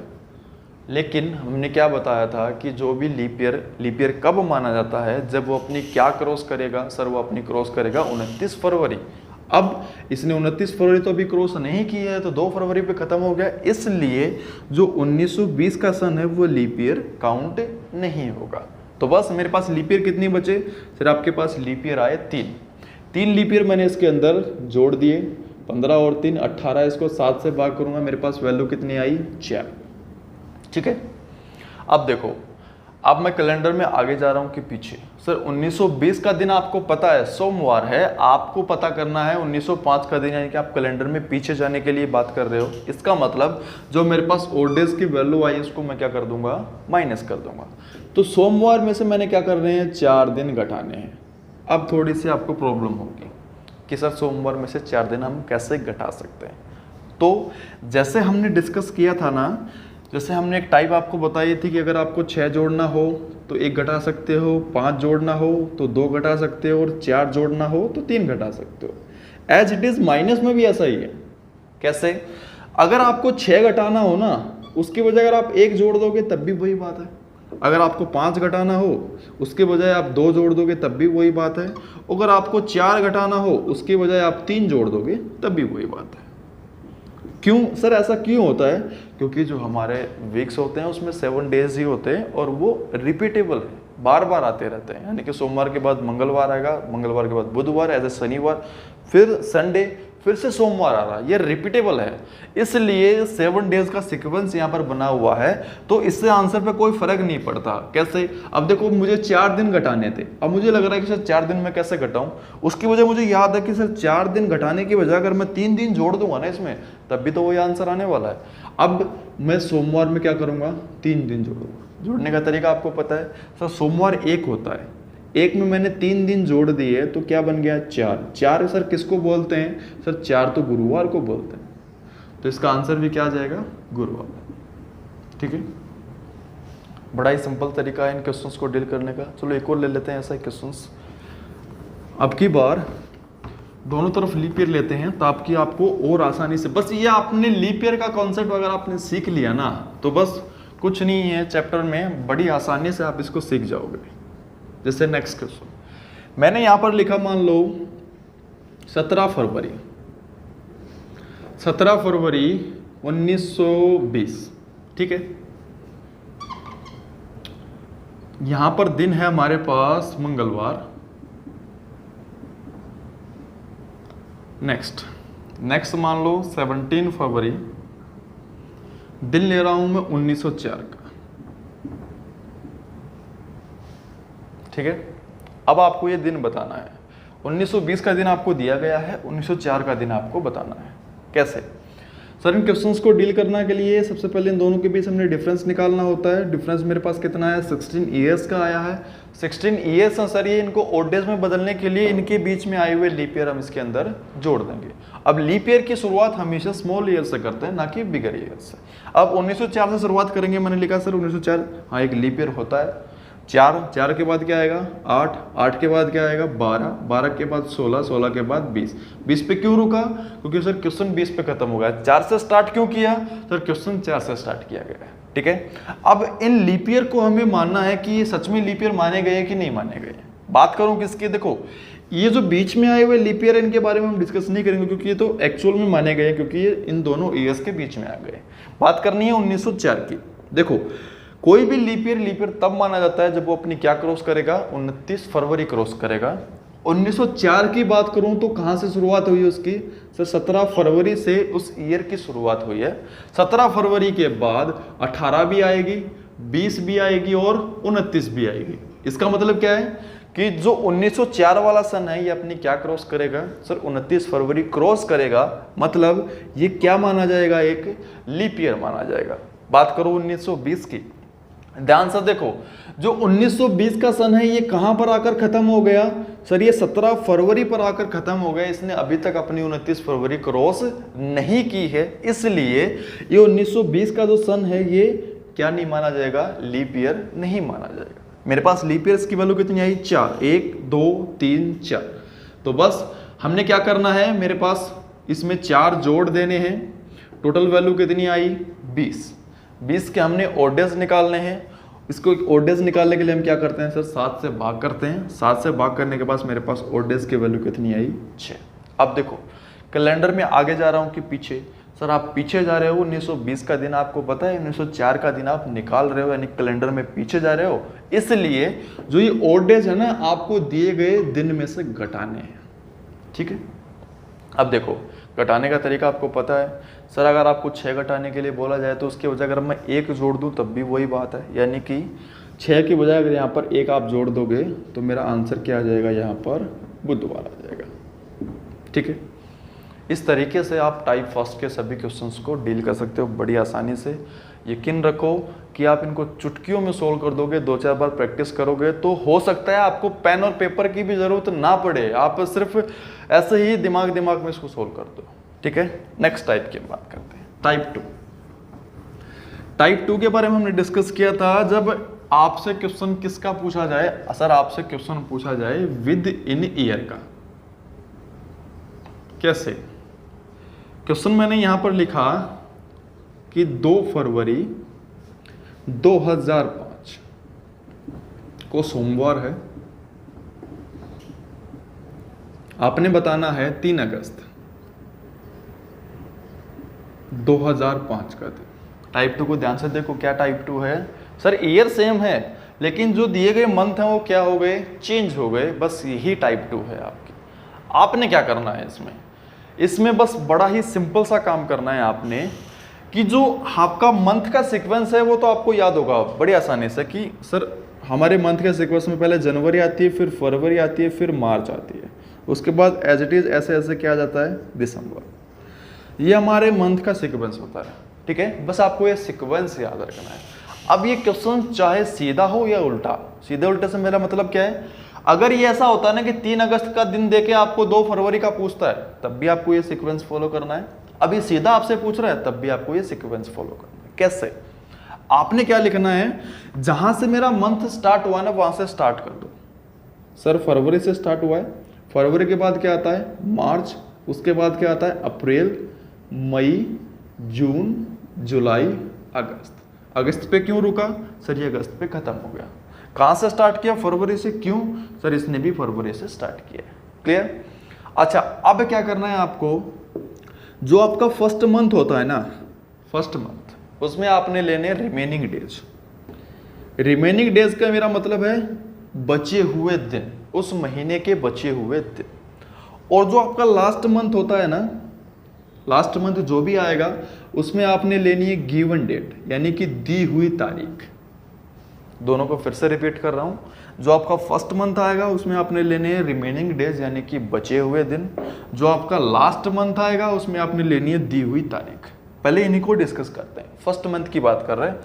लेकिन हमने क्या बताया था कि जो भी लीप ईयर कब माना जाता है, जब वो अपनी क्या क्रॉस करेगा सर, वो अपनी क्रॉस करेगा 29 फरवरी। अब इसने 29 फरवरी तो अभी क्रॉस नहीं की है, तो 2 फरवरी पे खत्म हो गया, इसलिए जो 1920 का सन है वो लीप ईयर काउंट नहीं होगा। तो बस मेरे पास लीप ईयर कितनी बचे सर, आपके पास लीप ईयर आए 3 लीप ईयर मैंने इसके अंदर जोड़ दिए, 15 और 3 18, इसको 7 से भाग करूंगा, मेरे पास वैल्यू कितनी आई 4। ठीक है, अब देखो, अब मैं कैलेंडर में आगे जा रहा हूं कि पीछे। सर 1920 का दिन आपको पता है सोमवार है, आपको पता करना है 1905 का दिन, यानी कि आप कैलेंडर में पीछे जाने के लिए बात कर रहे हो। इसका मतलब जो मेरे पास ओड डेज की वैल्यू आई उसको मैं क्या कर दूंगा, माइनस कर दूंगा। तो सोमवार में से मैंने क्या कर रहे हैं, 4 दिन घटाने हैं। अब थोड़ी सी आपको प्रॉब्लम होगी कि सर सोमवार में से 4 दिन हम कैसे घटा सकते हैं। तो जैसे हमने डिस्कस किया था ना, जैसे हमने एक टाइप आपको बताई थी कि अगर आपको 6 जोड़ना हो तो 1 घटा सकते हो, 5 जोड़ना हो तो 2 घटा सकते हो, और 4 जोड़ना हो तो 3 घटा सकते हो। एज इट इज माइनस में भी ऐसा ही है। कैसे, अगर आपको 6 घटाना हो ना, उसकी बजाय अगर आप 1 जोड़ दोगे तब भी वही बात है। अगर आपको 5 घटाना हो उसके बजाय आप 2 जोड़ दोगे तब भी वही बात है। अगर आपको 4 घटाना हो उसके बजाय आप 3 जोड़ दोगे तब भी वही बात है। क्यों सर, ऐसा क्यों होता है? क्योंकि जो हमारे वीक्स होते हैं उसमें 7 डेज ही होते हैं और वो रिपीटेबल है, बार बार आते रहते हैं। यानी कि सोमवार के बाद मंगलवार आएगा, मंगलवार के बाद बुधवार, ऐसे शनिवार, फिर संडे, फिर से सोमवार आ रहा है, ये रिपीटेबल है। इसलिए 7 डेज का सीक्वेंस यहाँ पर बना हुआ है, तो इससे आंसर पे कोई फर्क नहीं पड़ता। कैसे, अब देखो मुझे 4 दिन घटाने थे, अब मुझे लग रहा है कि सर 4 दिन में कैसे घटाऊं, उसकी वजह मुझे याद है कि सर 4 दिन घटाने की बजाय अगर मैं 3 दिन जोड़ दूंगा ना इसमें, तब भी तो वही आंसर आने वाला है। अब मैं सोमवार में क्या करूंगा, 3 दिन जोड़ूंगा। जोड़ने का तरीका आपको पता है सर, सोमवार 1 होता है, 1 में मैंने 3 दिन जोड़ दिए तो क्या बन गया 4 सर किसको बोलते हैं सर, 4 तो गुरुवार को बोलते हैं। तो इसका आंसर भी क्या आ जाएगा, गुरुवार। ठीक है, बड़ा ही सिंपल तरीका है इन क्वेश्चंस को डील करने का। चलो एक और ले लेते हैं ऐसा क्वेश्चंस। अब की बार दोनों तरफ लीप ईयर लेते हैं, तो आपको और आसानी से, बस ये आपने लीप ईयर का कॉन्सेप्ट अगर आपने सीख लिया ना, तो बस कुछ नहीं है चैप्टर में, बड़ी आसानी से आप इसको सीख जाओगे। जैसे नेक्स्ट क्वेश्चन मैंने यहां पर लिखा, मान लो 17 फरवरी 1920, ठीक है। यहां पर दिन है हमारे पास मंगलवार। नेक्स्ट मान लो 17 फरवरी, दिन ले रहा हूं मैं 1904 का, ठीक है। अब आपको ये दिन बताना है, 1920 का दिन आपको दिया गया है, 1904 का दिन आपको बताना है। कैसे सर, इन क्वेश्चंस को डील करने के लिए सबसे पहले इन दोनों के बीच हमने डिफरेंस निकालना होता है। डिफरेंस मेरे पास कितना है, 16 ईयर्स का आया है। 16 ईयर्स है सर, ये इनको ओड डेज में बदलने के लिए इनके बीच में आए हुए लीप ईयर हम इसके अंदर जोड़ देंगे। अब लीप ईयर की शुरुआत हमेशा स्मॉल ईयर से करते हैं, ना कि बिगर ईयर से। अब 1904 से शुरुआत करेंगे, मैंने लिखा सर 1904, हाँ एक लीप ईयर होता है। 4 के बाद क्या आएगा 8 के बाद क्या आएगा 12 के बाद 16 के बाद 20 पे क्यों रुका, क्योंकि सर क्वेश्चन 20 पे खत्म हो गया। 4 से स्टार्ट क्यों किया सर, क्वेश्चन 4 से स्टार्ट किया गया है, ठीक है। अब इन लीप ईयर को हमें मानना है कि ये सच में लीप ईयर माने गए कि नहीं माने गए। बात करूं किसकी, देखो ये जो बीच में आए हुए लीप ईयर इनके बारे में हम डिस्कस नहीं करेंगे, क्योंकि ये तो एक्चुअल में माने गए, क्योंकि ये इन दोनों ईयर्स के बीच में आ गए। बात करनी है 1904 की। देखो कोई भी लीप ईयर तब माना जाता है जब वो अपनी क्या क्रॉस करेगा, 29 फरवरी क्रॉस करेगा। 1904 की बात करूं तो कहां से शुरुआत हुई है उसकी सर, 17 फरवरी से उस ईयर की शुरुआत हुई है। 17 फरवरी के बाद 18 भी आएगी, 20 भी आएगी और 29 भी आएगी। इसका मतलब क्या है कि जो 1904 वाला सन है ये अपनी क्या क्रॉस करेगा सर, 29 फरवरी क्रॉस करेगा। मतलब ये क्या माना जाएगा, एक लीप ईयर माना जाएगा। बात करो 1920 की, ध्यान से देखो, जो 1920 का सन है ये कहां पर आकर खत्म हो गया सर ये 17 फरवरी पर आकर खत्म हो गया, इसने अभी तक अपनी 29 फरवरी क्रॉस नहीं की है, इसलिए ये 1920 का जो सन है ये क्या नहीं माना जाएगा, लीप ईयर नहीं माना जाएगा। मेरे पास लीप ईयर्स की वैल्यू कितनी आई, 4, 1 2 3 4। तो बस हमने क्या करना है, मेरे पास इसमें 4 जोड़ देने हैं, टोटल वैल्यू कितनी आई 20। 20 के हमने ऑड डेज निकालने हैं। इसको ऑड डेज निकालने के लिए हम क्या करते हैं सर, 7 से भाग करते हैं। 7 से भाग करने के बाद मेरे पास ऑड डेज की वैल्यू कितनी आई 6। अब देखो कैलेंडर में आगे जा रहा हूँ कि पीछे, सर आप पीछे जा रहे हो, 1920 का दिन आपको पता है 1904 का दिन आप निकाल रहे हो, यानी कैलेंडर में पीछे जा रहे हो, इसलिए जो ये ऑड डेज है ना आपको दिए गए दिन में से घटाने हैं। ठीक है, अब देखो घटाने का तरीका आपको पता है सर, अगर आपको 6 घटाने के लिए बोला जाए तो उसके बजाय अगर मैं 1 जोड़ दूं तब भी वही बात है, यानी कि 6 के बजाय अगर यहाँ पर 1 आप जोड़ दोगे तो मेरा आंसर क्या आ जाएगा, यहाँ पर बुधवार आ जाएगा। ठीक है, इस तरीके से आप टाइप फर्स्ट के सभी क्वेश्चंस को डील कर सकते हो बड़ी आसानी से। यकीन रखो कि आप इनको चुटकियों में सोल्व कर दोगे, 2-4 बार प्रैक्टिस करोगे तो हो सकता है आपको पेन और पेपर की भी जरूरत ना पड़े, आप सिर्फ ऐसे ही दिमाग में इसको सोल्व कर दो। ठीक है, नेक्स्ट टाइप की बात करते हैं, टाइप 2। टाइप 2 के बारे में हमने डिस्कस किया था, जब आपसे क्वेश्चन किसका पूछा जाए, सर आपसे क्वेश्चन पूछा जाए विद इन ईयर का। कैसे, क्वेश्चन मैंने यहां पर लिखा कि 2 फरवरी 2005 को सोमवार है, आपने बताना है 3 अगस्त 2005 का दिन। टाइप 2 को ध्यान से देखो, क्या टाइप 2 है सर, ईयर सेम है लेकिन जो दिए गए मंथ हैं वो क्या हो गए, चेंज हो गए, बस यही टाइप 2 है आपकी। आपने क्या करना है इसमें बस बड़ा ही सिंपल सा काम करना है आपने, कि जो आपका मंथ का सीक्वेंस है वो तो आपको याद होगा बड़ी आसानी से कि सर हमारे मंथ के सीक्वेंस में पहले जनवरी आती है, फिर फरवरी आती है, फिर मार्च आती है, उसके बाद एज इट इज ऐसे ऐसे क्या आ जाता है दिसंबर। ये हमारे मंथ का सीक्वेंस होता है। ठीक है, बस आपको ये सीक्वेंस याद रखना है। अब ये क्वेश्चन चाहे सीधा हो या उल्टा, सीधे उल्टे से मेरा मतलब क्या है, अगर ये ऐसा होता है ना कि 3 अगस्त का दिन देके आपको 2 फरवरी का पूछता है तब भी आपको ये सीक्वेंस फॉलो करना है। अब ये सीधा आपसे पूछ रहा है तब भी आपको ये सीक्वेंस फॉलो करना है। कैसे, आपने क्या लिखना है, जहां से मेरा मंथ स्टार्ट हुआ ना वहां से स्टार्ट कर दो। सर फरवरी से स्टार्ट हुआ है, फरवरी के बाद क्या आता है मार्च, उसके बाद क्या आता है अप्रैल, मई, जून, जुलाई, अगस्त। अगस्त पे क्यों रुका सर, ये अगस्त पे खत्म हो गया। कहां से स्टार्ट किया, फरवरी से, क्यों सर, इसने भी फरवरी से स्टार्ट किया। क्लियर। अच्छा, अब क्या करना है आपको, जो आपका फर्स्ट मंथ होता है ना, फर्स्ट मंथ, उसमें आपने लेने रिमेनिंग डेज। रिमेनिंग डेज का मेरा मतलब है बचे हुए दिन, उस महीने के बचे हुए दिन। और जो आपका लास्ट मंथ होता है ना, लास्ट मंथ जो भी आएगा उसमें आपने लेनी है गिवन डेट, यानी कि दी हुई तारीख। दोनों को फिर से रिपीट कर रहा हूं, जो आपका फर्स्ट मंथ आएगा उसमें आपने लेने हैं रिमेनिंग डेज, यानी कि बचे हुए दिन। जो आपका लास्ट मंथ आएगा उसमें आपने लेनी है दी हुई तारीख। पहले इन्हीं को डिस्कस करते हैं। फर्स्ट मंथ की बात कर रहे हैं,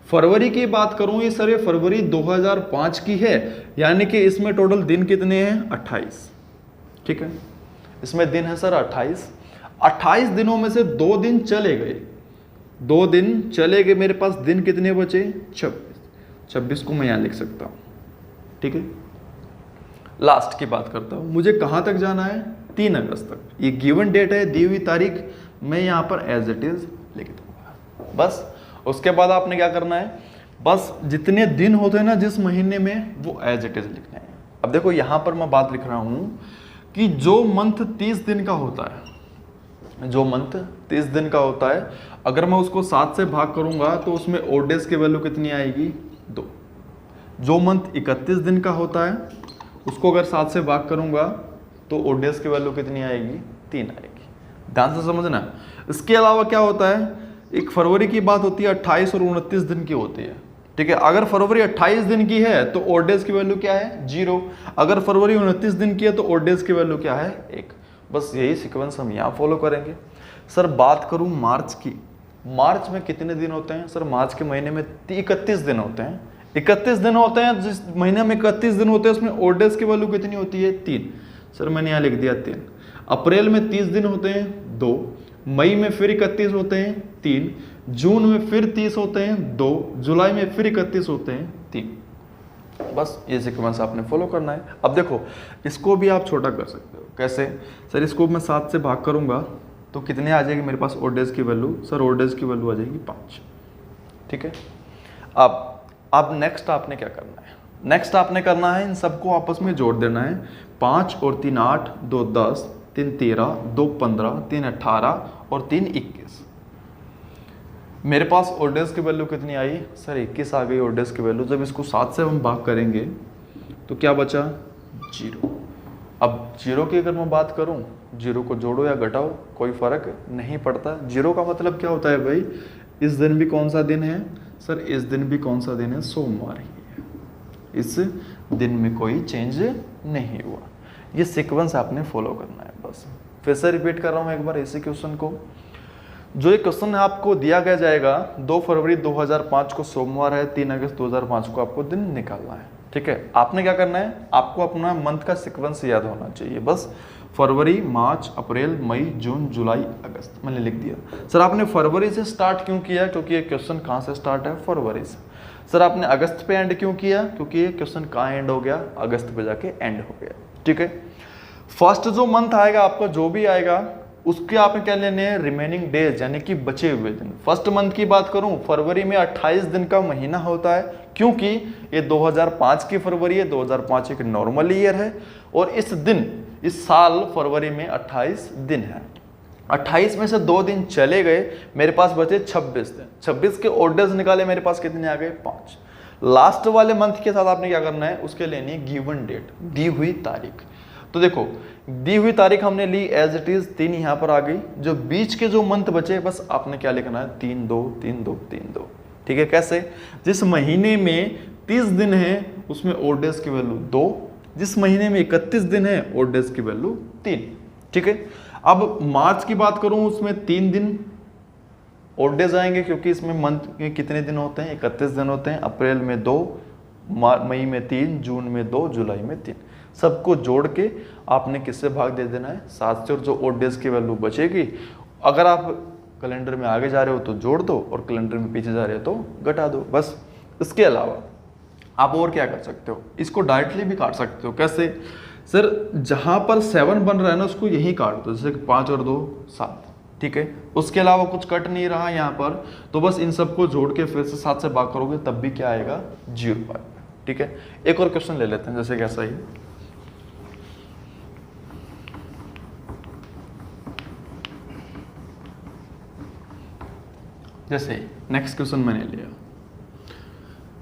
फरवरी की बात करूं, ये सर ये फरवरी 2005 की है, यानी कि इसमें टोटल दिन कितने हैं 28। ठीक है, इसमें दिन है सर 28। 28 दिनों में से 2 दिन चले गए, 2 दिन चले गए, मेरे पास दिन कितने बचे 26। 26 को मैं यहाँ लिख सकता हूँ। ठीक है, लास्ट की बात करता हूँ, मुझे कहाँ तक जाना है 3 अगस्त तक। ये गिवन डेट है, दी हुई तारीख, मैं यहाँ पर एज इट इज लिख दूंगा बस। उसके बाद आपने क्या करना है, बस जितने दिन होते हैं ना जिस महीने में वो एज इट इज लिखना है। अब देखो यहाँ पर मैं बात लिख रहा हूँ कि जो मंथ 30 दिन का होता है, जो मंथ 30 दिन का होता है, अगर मैं उसको 7 से भाग करूंगा तो उसमें ऑड डेज की वैल्यू कितनी आएगी 2। जो मंथ 31 दिन का होता है उसको अगर 7 से भाग करूंगा तो ऑड डेज की वैल्यू कितनी आएगी 3 आएगी। ध्यान से समझना। इसके अलावा क्या होता है, एक फरवरी की बात होती है 28 और 29 दिन की होती है। ठीक है, अगर फरवरी 28 दिन की है तो ऑड डेज की वैल्यू क्या है 0। अगर फरवरी 29 दिन की है तो ऑड डेज की वैल्यू क्या है 1। बस यही सीक्वेंस हम यहाँ फॉलो करेंगे। सर बात करूँ मार्च की, मार्च में कितने दिन होते हैं सर, मार्च के महीने में 31 दिन होते हैं, 31 दिन होते हैं, जिस महीने में 31 दिन होते हैं उसमें ओड डेज की वैल्यू कितनी होती है? 3। सर मैंने यहाँ लिख दिया 3। अप्रैल में 30 दिन होते हैं 2, मई में फिर 31 होते हैं 3, जून में फिर 30 होते हैं 2, जुलाई में फिर 31 होते हैं 3। बस ये सीक्वेंस आपने फॉलो करना है। अब देखो इसको भी आप छोटा कर सकते हो। कैसे? सर इसको मैं 7 से भाग करूंगा तो कितने आ जाएगी मेरे पास ओड डेज की वैल्यू? सर ओड डेज की वैल्यू आ जाएगी 5। ठीक है। अब नेक्स्ट आपने क्या करना है? नेक्स्ट आपने करना है इन सबको आपस में जोड़ देना है। 5 और 3 8, 2 10, 3 13, 2 15, 3 18 और 3 21। मेरे पास ओड डेज की वैल्यू कितनी आई? सर 21 आ गई ओड डेज की वैल्यू। जब इसको 7 से हम भाग करेंगे तो क्या बचा? 0। अब 0 की अगर मैं बात करूं, 0 को जोड़ो या घटाओ कोई फर्क नहीं पड़ता। 0 का मतलब क्या होता है भाई? इस दिन भी कौन सा दिन है? सर इस दिन भी कौन सा दिन है? सोमवार ही है। इस दिन में कोई चेंज नहीं हुआ। ये सीक्वेंस आपने फॉलो करना है। बस फिर से रिपीट कर रहा हूं एक बार इसी क्वेश्चन को। जो ये क्वेश्चन आपको दिया गया जाएगा 2 फरवरी 2005 को सोमवार है, 3 अगस्त 2005 को आपको दिन निकालना है। ठीक है। आपने क्या करना है? आपको अपना मंथ का सीक्वेंस याद होना चाहिए। बस फरवरी, मार्च, अप्रैल, मई, जून, जुलाई, अगस्त मैंने लिख दिया। सर आपने फरवरी से स्टार्ट क्यों किया? क्योंकि ये क्वेश्चन कहाँ से स्टार्ट है? फरवरी से। सर आपने अगस्त पे एंड क्यों किया? क्योंकि ये क्वेश्चन कहाँ एंड हो गया? अगस्त पे जाके एंड हो गया। ठीक है। फर्स्ट जो मंथ आएगा आपका, जो भी आएगा उसके आपने क्या लेने हैं? रिमेनिंग डेज, यानी कि बचे हुए दिन। फर्स्ट मंथ की बात करूं, फरवरी में 28 दिन का महीना होता है, क्योंकि ये 2005 की फरवरी है। 2005 एक नॉर्मल ईयर है और इस साल फरवरी में 28 दिन है। 28 में से 2 दिन चले गए, मेरे पास बचे 26 दिन। 26 के ओड डेज निकाले, मेरे पास कितने आ गए? 5। लास्ट वाले मंथ के साथ आपने क्या करना है? उसके लेनी है गिवन डेट, दी हुई तारीख। तो देखो दी हुई तारीख हमने ली एज इट इज, 3 यहाँ पर आ गई। जो बीच के जो मंथ बचे बस आपने क्या लिखना है? 3 2 3 2 3 2। ठीक है। कैसे? जिस महीने में 30 दिन है उसमें ओड डेज की वैल्यू 2, जिस महीने में 31 दिन है ओड डेज की वैल्यू 3। ठीक है। अब मार्च की बात करूं, उसमें 3 दिन ओड डेज आएंगे क्योंकि इसमें मंथ में कितने दिन होते हैं? 31 दिन होते हैं। अप्रैल में 2, मई में 3, जून में 2, जुलाई में 3। सबको जोड़ के आपने किससे भाग दे देना है? 7 से। और जो ओड डेज की वैल्यू बचेगी, अगर आप कैलेंडर में आगे जा रहे हो तो जोड़ दो और कैलेंडर में पीछे जा रहे हो तो घटा दो। बस इसके अलावा आप और क्या कर सकते हो? इसको डायरेक्टली भी काट सकते हो। कैसे? सर जहां पर 7 बन रहा है ना उसको यही काट दो, जैसे 5 और 2 7। ठीक है। उसके अलावा कुछ कट नहीं रहा यहाँ पर, तो बस इन सबको जोड़ के फिर से 7 से भाग करोगे तब भी क्या आएगा? 0 आएगा। ठीक है। एक और क्वेश्चन ले लेते हैं, जैसे कैसा ही जैसे नेक्स्ट क्वेश्चन मैंने लिया,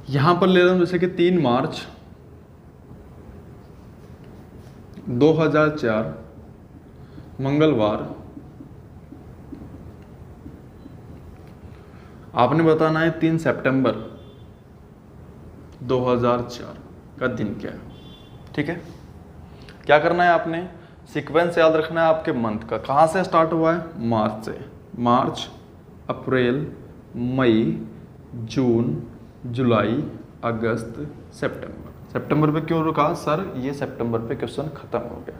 यहां पर ले रहा हूं जैसे कि 3 मार्च 2004 मंगलवार। आपने बताना है 3 सितंबर 2004 का दिन क्या है। ठीक है। क्या करना है आपने? सीक्वेंस याद रखना है आपके मंथ का। कहां से स्टार्ट हुआ है? मार्च से। मार्च, अप्रैल, मई, जून, जुलाई, अगस्त, सितंबर। सितंबर पे क्यों रुका? सर ये सितंबर पे क्वेश्चन खत्म हो गया।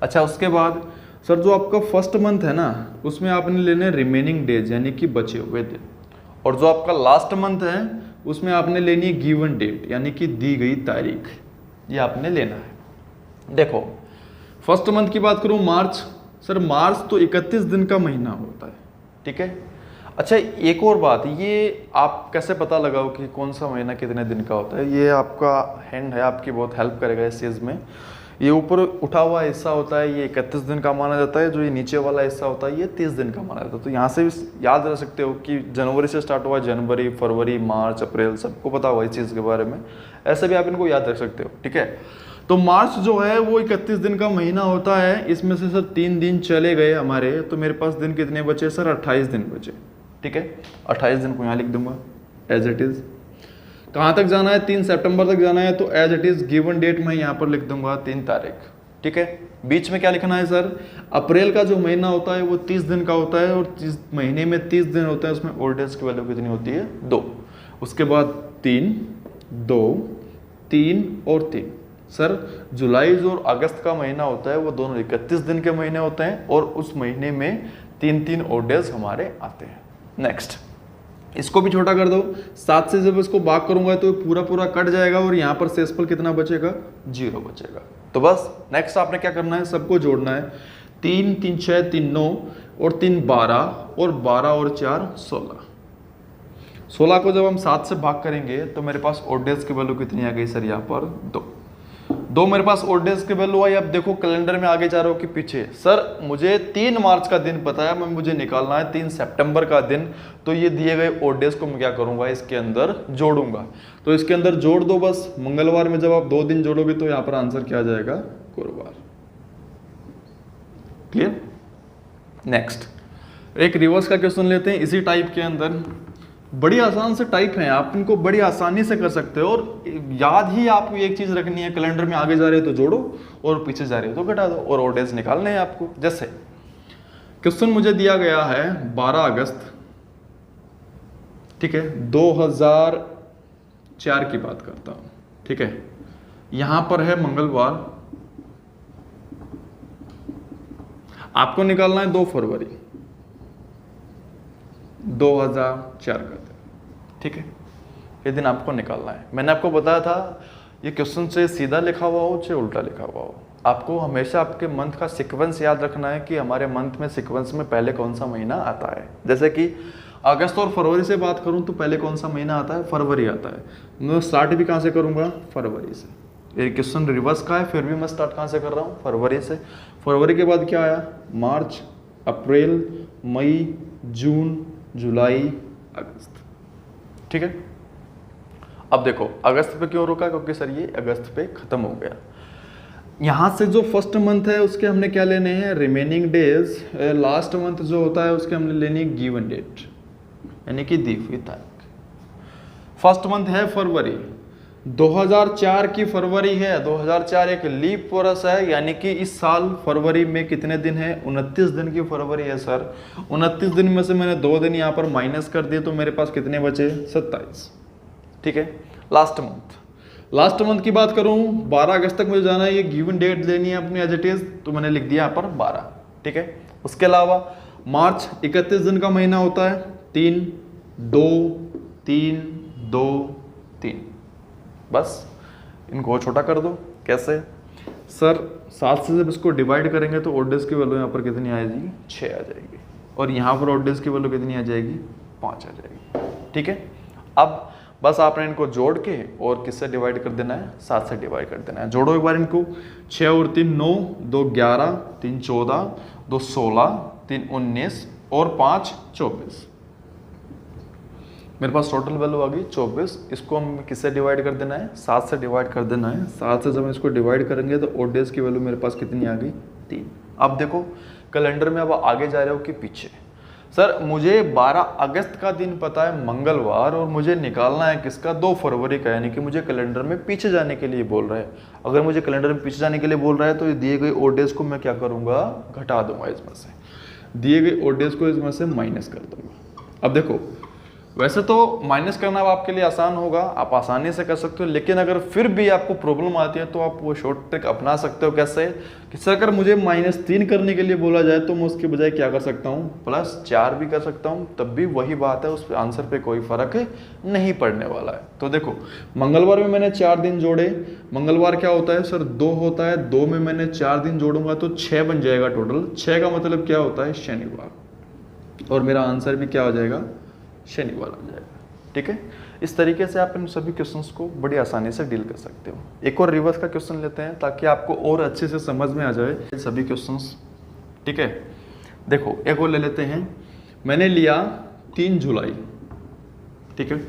अच्छा, उसके बाद सर जो आपका फर्स्ट मंथ है ना उसमें आपने लेने रिमेनिंग डेज, यानी कि बचे हुए दिन। और जो आपका लास्ट मंथ है उसमें आपने लेनी है गिवन डेट, यानी कि दी गई तारीख। ये आपने लेना है। देखो फर्स्ट मंथ की बात करूं, मार्च। सर मार्च तो 31 दिन का महीना होता है। ठीक है। अच्छा, एक और बात, ये आप कैसे पता लगाओ कि कौन सा महीना कितने दिन का होता है? ये आपका हैंड है, आपकी बहुत हेल्प करेगा इस चीज़ में। ये ऊपर उठा हुआ हिस्सा होता है, ये 31 दिन का माना जाता है। जो ये नीचे वाला हिस्सा होता है ये 30 दिन का माना जाता है। तो यहाँ से भी याद रख सकते हो कि जनवरी से स्टार्ट हुआ, जनवरी, फरवरी, मार्च, अप्रैल, सबको पता हुआ इस चीज़ के बारे में। ऐसे भी आप इनको याद रख सकते हो। ठीक है। तो मार्च जो है वो 31 दिन का महीना होता है। इसमें से सर 3 दिन चले गए हमारे, तो मेरे पास दिन कितने बचे? सर 28 दिन बचे। ठीक है। 28 दिन को यहाँ लिख दूंगा एज इट इज। कहाँ तक जाना है? 3 सितंबर तक जाना है, तो as it is given date मैं यहाँ पर लिख दूंगा 3 तारीख। ठीक है। बीच में क्या लिखना है सर? अप्रैल का जो महीना होता है वो 30 दिन का होता है, और जिस महीने में 30 दिन होते हैं उसमें ओल्ड एज की वैल्यू कितनी होती है? 2। उसके बाद 3, 2, 3 और 3। सर जुलाई और अगस्त का महीना होता है वो दोनों 31 दिन के महीने होते हैं और उस महीने में 3-3 ओड डेज हमारे आते हैं। नेक्स्ट, इसको भी छोटा कर दो, 7 से जब इसको भाग करूंगा तो पूरा पूरा कट जाएगा और यहाँ पर शेषफल कितना बचेगा, 0 बचेगा। तो बस नेक्स्ट आपने क्या करना है, सबको जोड़ना है। 3 3 6 3 9 और 3 12 और 12 और 4 16। 16 को जब हम 7 से भाग करेंगे तो मेरे पास ओड डेज की वैल्यू कितनी आ गई सर, यहाँ पर 2 मेरे पास ओड डेज की वैल्यू आई। अब देखो कैलेंडर में आगे जा रहा हो कि पीछे, सर मुझे 3 मार्च का दिन पता है, मैं मुझे निकालना है 3 सितंबर का दिन। तो ये दिए गए ओड डेज को मैं क्या करूंगा, इसके अंदर जोड़ूंगा। तो इसके अंदर जोड़ दो बस। मंगलवार में जब आप 2 दिन जोड़ोगे तो यहाँ पर आंसर क्या आ जाएगा, गुरुवार। क्लियर। नेक्स्ट, एक रिवर्स का क्वेश्चन लेते हैं इसी टाइप के अंदर। बड़ी आसान से टाइप है, आप इनको बड़ी आसानी से कर सकते हो। और याद ही आपको एक चीज रखनी है, कैलेंडर में आगे जा रहे हो तो जोड़ो और पीछे जा रहे हो तो घटा दो, और ओड डेज निकालने हैं आपको। जैसे क्वेश्चन मुझे दिया गया है 12 अगस्त, ठीक है, 2004 की बात करता हूं, ठीक है। यहां पर है मंगलवार, आपको निकालना है 2 फरवरी 2004 का दिन, ठीक है। ये दिन आपको निकालना है। मैंने आपको बताया था ये क्वेश्चन से सीधा लिखा हुआ हो चाहे उल्टा लिखा हुआ हो, आपको हमेशा आपके मंथ का सीक्वेंस याद रखना है कि हमारे मंथ में सीक्वेंस में पहले कौन सा महीना आता है। जैसे कि अगस्त और फरवरी से बात करूं तो पहले कौन सा महीना आता है, फरवरी आता है। मैं स्टार्ट भी कहां से करूंगा, फरवरी से। ये क्वेश्चन रिवर्स का है, फिर भी मैं स्टार्ट कहां से कर रहा हूं, फरवरी से। फरवरी के बाद क्या आया, मार्च, अप्रैल, मई, जून, जुलाई, अगस्त, ठीक है। अब देखो अगस्त पे क्यों रुका, क्योंकि सर ये अगस्त पे खत्म हो गया। यहां से जो फर्स्ट मंथ है उसके हमने क्या लेने हैं, रिमेनिंग डेज। लास्ट मंथ जो होता है उसके हमने लेनी है गिवन डेट, यानी कि दी हुई तारीख। फर्स्ट मंथ है फरवरी, 2004 की फरवरी है। 2004 एक लीप वर्ष है, यानी कि इस साल फरवरी में कितने दिन है, 29 दिन की फरवरी है सर। 29 दिन में से मैंने 2 दिन यहाँ पर माइनस कर दिए तो मेरे पास कितने बचे, 27, ठीक है। लास्ट मंथ की बात करूं 12 अगस्त तक मुझे जाना है, ये गिवन डेट लेनी है अपनी एज इट इज, तो मैंने लिख दिया यहाँ पर 12, ठीक है। उसके अलावा मार्च 31 दिन का महीना होता है, 3 2 3 2 3। बस इनको छोटा कर दो। कैसे सर, 7 से जब इसको डिवाइड करेंगे तो ओड डेज की वैल्यू यहाँ पर कितनी आ जाएगी, 6 आ जाएगी, और यहाँ पर ओड डेज की वैल्यू कितनी आ जाएगी, 5 आ जाएगी, ठीक है। अब बस आपने इनको जोड़ के और किससे डिवाइड कर देना है, 7 से डिवाइड कर देना है। जोड़ो एक बार इनको, 6 और 3 9, 2 11, 3 14, 2 16, 3 19 और 5 24। मेरे पास टोटल वैल्यू आ गई 24। इसको हम किससे डिवाइड कर देना है, 7 से डिवाइड कर देना है। 7 से जब हम इसको डिवाइड करेंगे तो ओड डेज की वैल्यू मेरे पास कितनी आ गई, 3। अब देखो कैलेंडर में अब आगे जा रहे हो कि पीछे। सर मुझे 12 अगस्त का दिन पता है मंगलवार, और मुझे निकालना है किसका, 2 फरवरी का, यानी कि मुझे कैलेंडर में पीछे जाने के लिए बोल रहा है। अगर मुझे कैलेंडर में पीछे जाने के लिए बोल रहा है तो दिए गए ओड डेज को मैं क्या करूंगा, घटा दूंगा इसमें से, दिए गए ओड डेज को इसमें से माइनस कर दूंगा। अब देखो वैसे तो माइनस करना आपके लिए आसान होगा, आप आसानी से कर सकते हो, लेकिन अगर फिर भी आपको प्रॉब्लम आती है तो आप वो शॉर्ट ट्रिक अपना सकते हो। कैसे कि सर अगर मुझे -3 करने के लिए बोला जाए तो मैं उसके बजाय क्या कर सकता हूँ, +4 भी कर सकता हूँ, तब भी वही बात है, उस आंसर पे कोई फर्क नहीं पड़ने वाला है। तो देखो मंगलवार में मैंने 4 दिन जोड़े, मंगलवार क्या होता है सर, 2 होता है, 2 में मैंने 4 दिन जोड़ूंगा तो 6 बन जाएगा टोटल। 6 का मतलब क्या होता है, शनिवार, और मेरा आंसर भी क्या हो जाएगा, शनिवार आ जाएगा, ठीक है। इस तरीके से आप इन सभी क्वेश्चंस को बड़ी आसानी से डील कर सकते हो। एक और रिवर्स का क्वेश्चन लेते हैं ताकि आपको और अच्छे से समझ में आ जाए सभी क्वेश्चंस, ठीक है। देखो एक और ले लेते हैं, मैंने लिया 3 जुलाई, ठीक है,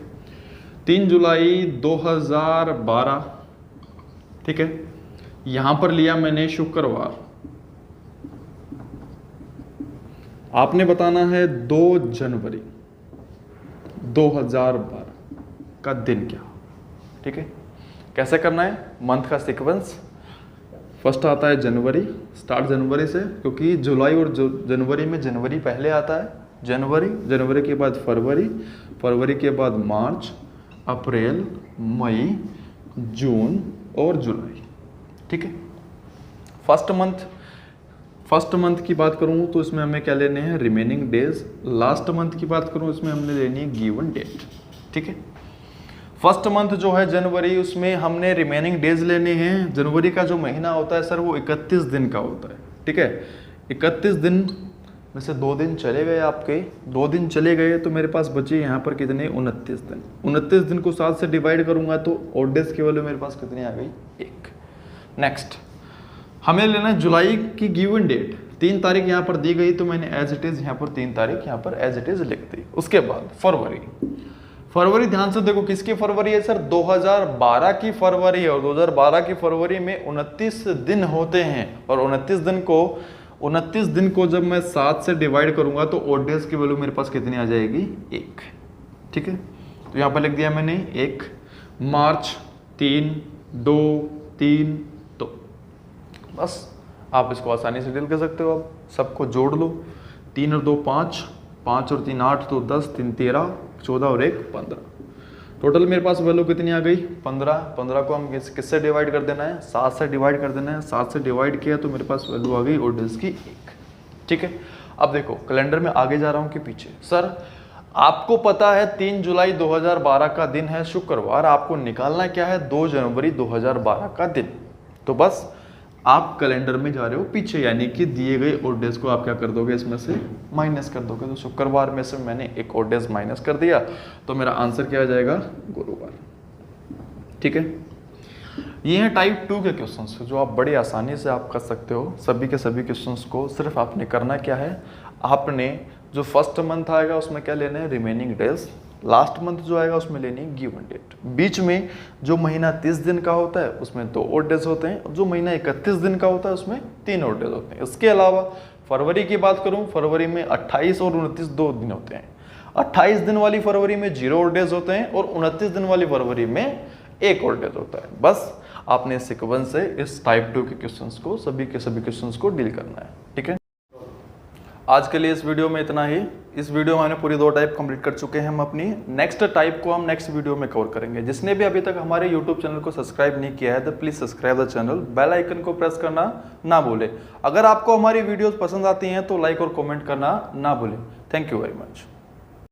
3 जुलाई 2012, ठीक है। यहां पर लिया मैंने शुक्रवार, आपने बताना है 2 जनवरी 2012 का दिन क्या, ठीक है। कैसे करना है, मंथ का सीक्वेंस, फर्स्ट आता है जनवरी, स्टार्ट जनवरी से, क्योंकि जुलाई और जनवरी में जनवरी पहले आता है, जनवरी, जनवरी के बाद फरवरी, फरवरी के बाद मार्च, अप्रैल, मई, जून और जुलाई। ठीक है। फर्स्ट मंथ की बात करूँ तो इसमें हमें क्या लेने हैं, रिमेनिंग डेज। लास्ट मंथ की बात करूँ इसमें हमने लेनी है गिवन डेट। ठीक है। फर्स्ट मंथ जो है जनवरी, उसमें हमने रिमेनिंग डेज लेने हैं। जनवरी का जो महीना होता है सर वो 31 दिन का होता है। ठीक है। 31 दिन में से 2 दिन चले गए आपके, 2 दिन चले गए तो मेरे पास बचे यहाँ पर कितने, 29 दिन। 29 दिन को 7 से डिवाइड करूंगा तो ऑड डेज की वैल्यू मेरे पास कितनी आ गई, 1। नेक्स्ट हमें लेना है जुलाई की गिवन डेट। 3 तारीख यहाँ पर दी गई तो मैंने एज इट इज यहाँ पर 3 तारीख यहाँ पर एज इट इज लिख दी। उसके बाद फरवरी ध्यान से देखो किसकी फरवरी है सर, 2012 की फरवरी है। और 2012 की फरवरी में 29 दिन होते हैं और 29 दिन को जब मैं 7 से डिवाइड करूंगा तो ऑड डेज की वैल्यू मेरे पास कितनी आ जाएगी, 1। ठीक है। तो यहाँ पर लिख दिया मैंने 1। मार्च 3, 2, 3, तो बस आप इसको आसानी से डील कर सकते हो। आप सबको जोड़ लो, 3 और 2 5, 5 और 3 8, तो 10, 3 13, 14 और 1 15। टोटल मेरे पास वैल्यू कितनी आ गई, 15। 15 को हम किससे डिवाइड कर देना है, 7 से डिवाइड कर देना है। 7 से डिवाइड किया तो मेरे पास वैल्यू आ गई ऑड डेज की 1। ठीक है। अब देखो कैलेंडर में आगे जा रहा हूँ कि पीछे। सर आपको पता है 3 जुलाई 2012 का दिन है शुक्रवार, आपको निकालना क्या है, 2 जनवरी 2012 का दिन। तो बस आप कैलेंडर में जा रहे हो पीछे, यानी कि दिए गए ऑड डेज को आप क्या कर दोगे, इसमें से माइनस कर दोगे। तो शुक्रवार में से मैंने एक ऑड डेज माइनस कर दिया तो मेरा आंसर क्या आ जाएगा, गुरुवार। ठीक है। ये है टाइप 2 के क्वेश्चंस जो आप बड़ी आसानी से आप कर सकते हो। सभी के सभी क्वेश्चंस को सिर्फ आपने करना क्या है, आपने जो फर्स्ट मंथ आएगा उसमें क्या लेना है, रिमेनिंग डेज। लास्ट मंथ जो आएगा उसमें लेनी है गिवन डेट। बीच में जो महीना 30 दिन का होता है उसमें 2 ऑड डेज होते हैं, और जो महीना 31 दिन का होता है उसमें 3 ऑड डेज होते हैं। इसके अलावा फरवरी की बात करूं, फरवरी में 28 और 29 2 दिन होते हैं। 28 दिन वाली फरवरी में 0 ऑड डेज होते हैं और 29 दिन वाली फरवरी में 1 ऑड डेज होता है। बस आपने सीक्वेंस से इस टाइप 2 के क्वेश्चंस को, सभी के सभी क्वेश्चंस को डील करना है। ठीक है। आज के लिए इस वीडियो में इतना ही। इस वीडियो में हमने पूरी 2 टाइप कंप्लीट कर चुके हैं हम अपनी। नेक्स्ट टाइप को हम नेक्स्ट वीडियो में कवर करेंगे। जिसने भी अभी तक हमारे यूट्यूब चैनल को सब्सक्राइब नहीं किया है तो please subscribe the channel, bell icon को प्रेस करना ना भूलें। अगर आपको हमारी वीडियोस पसंद आती हैं तो लाइक और कमेंट करना ना भूलें। Thank you very much.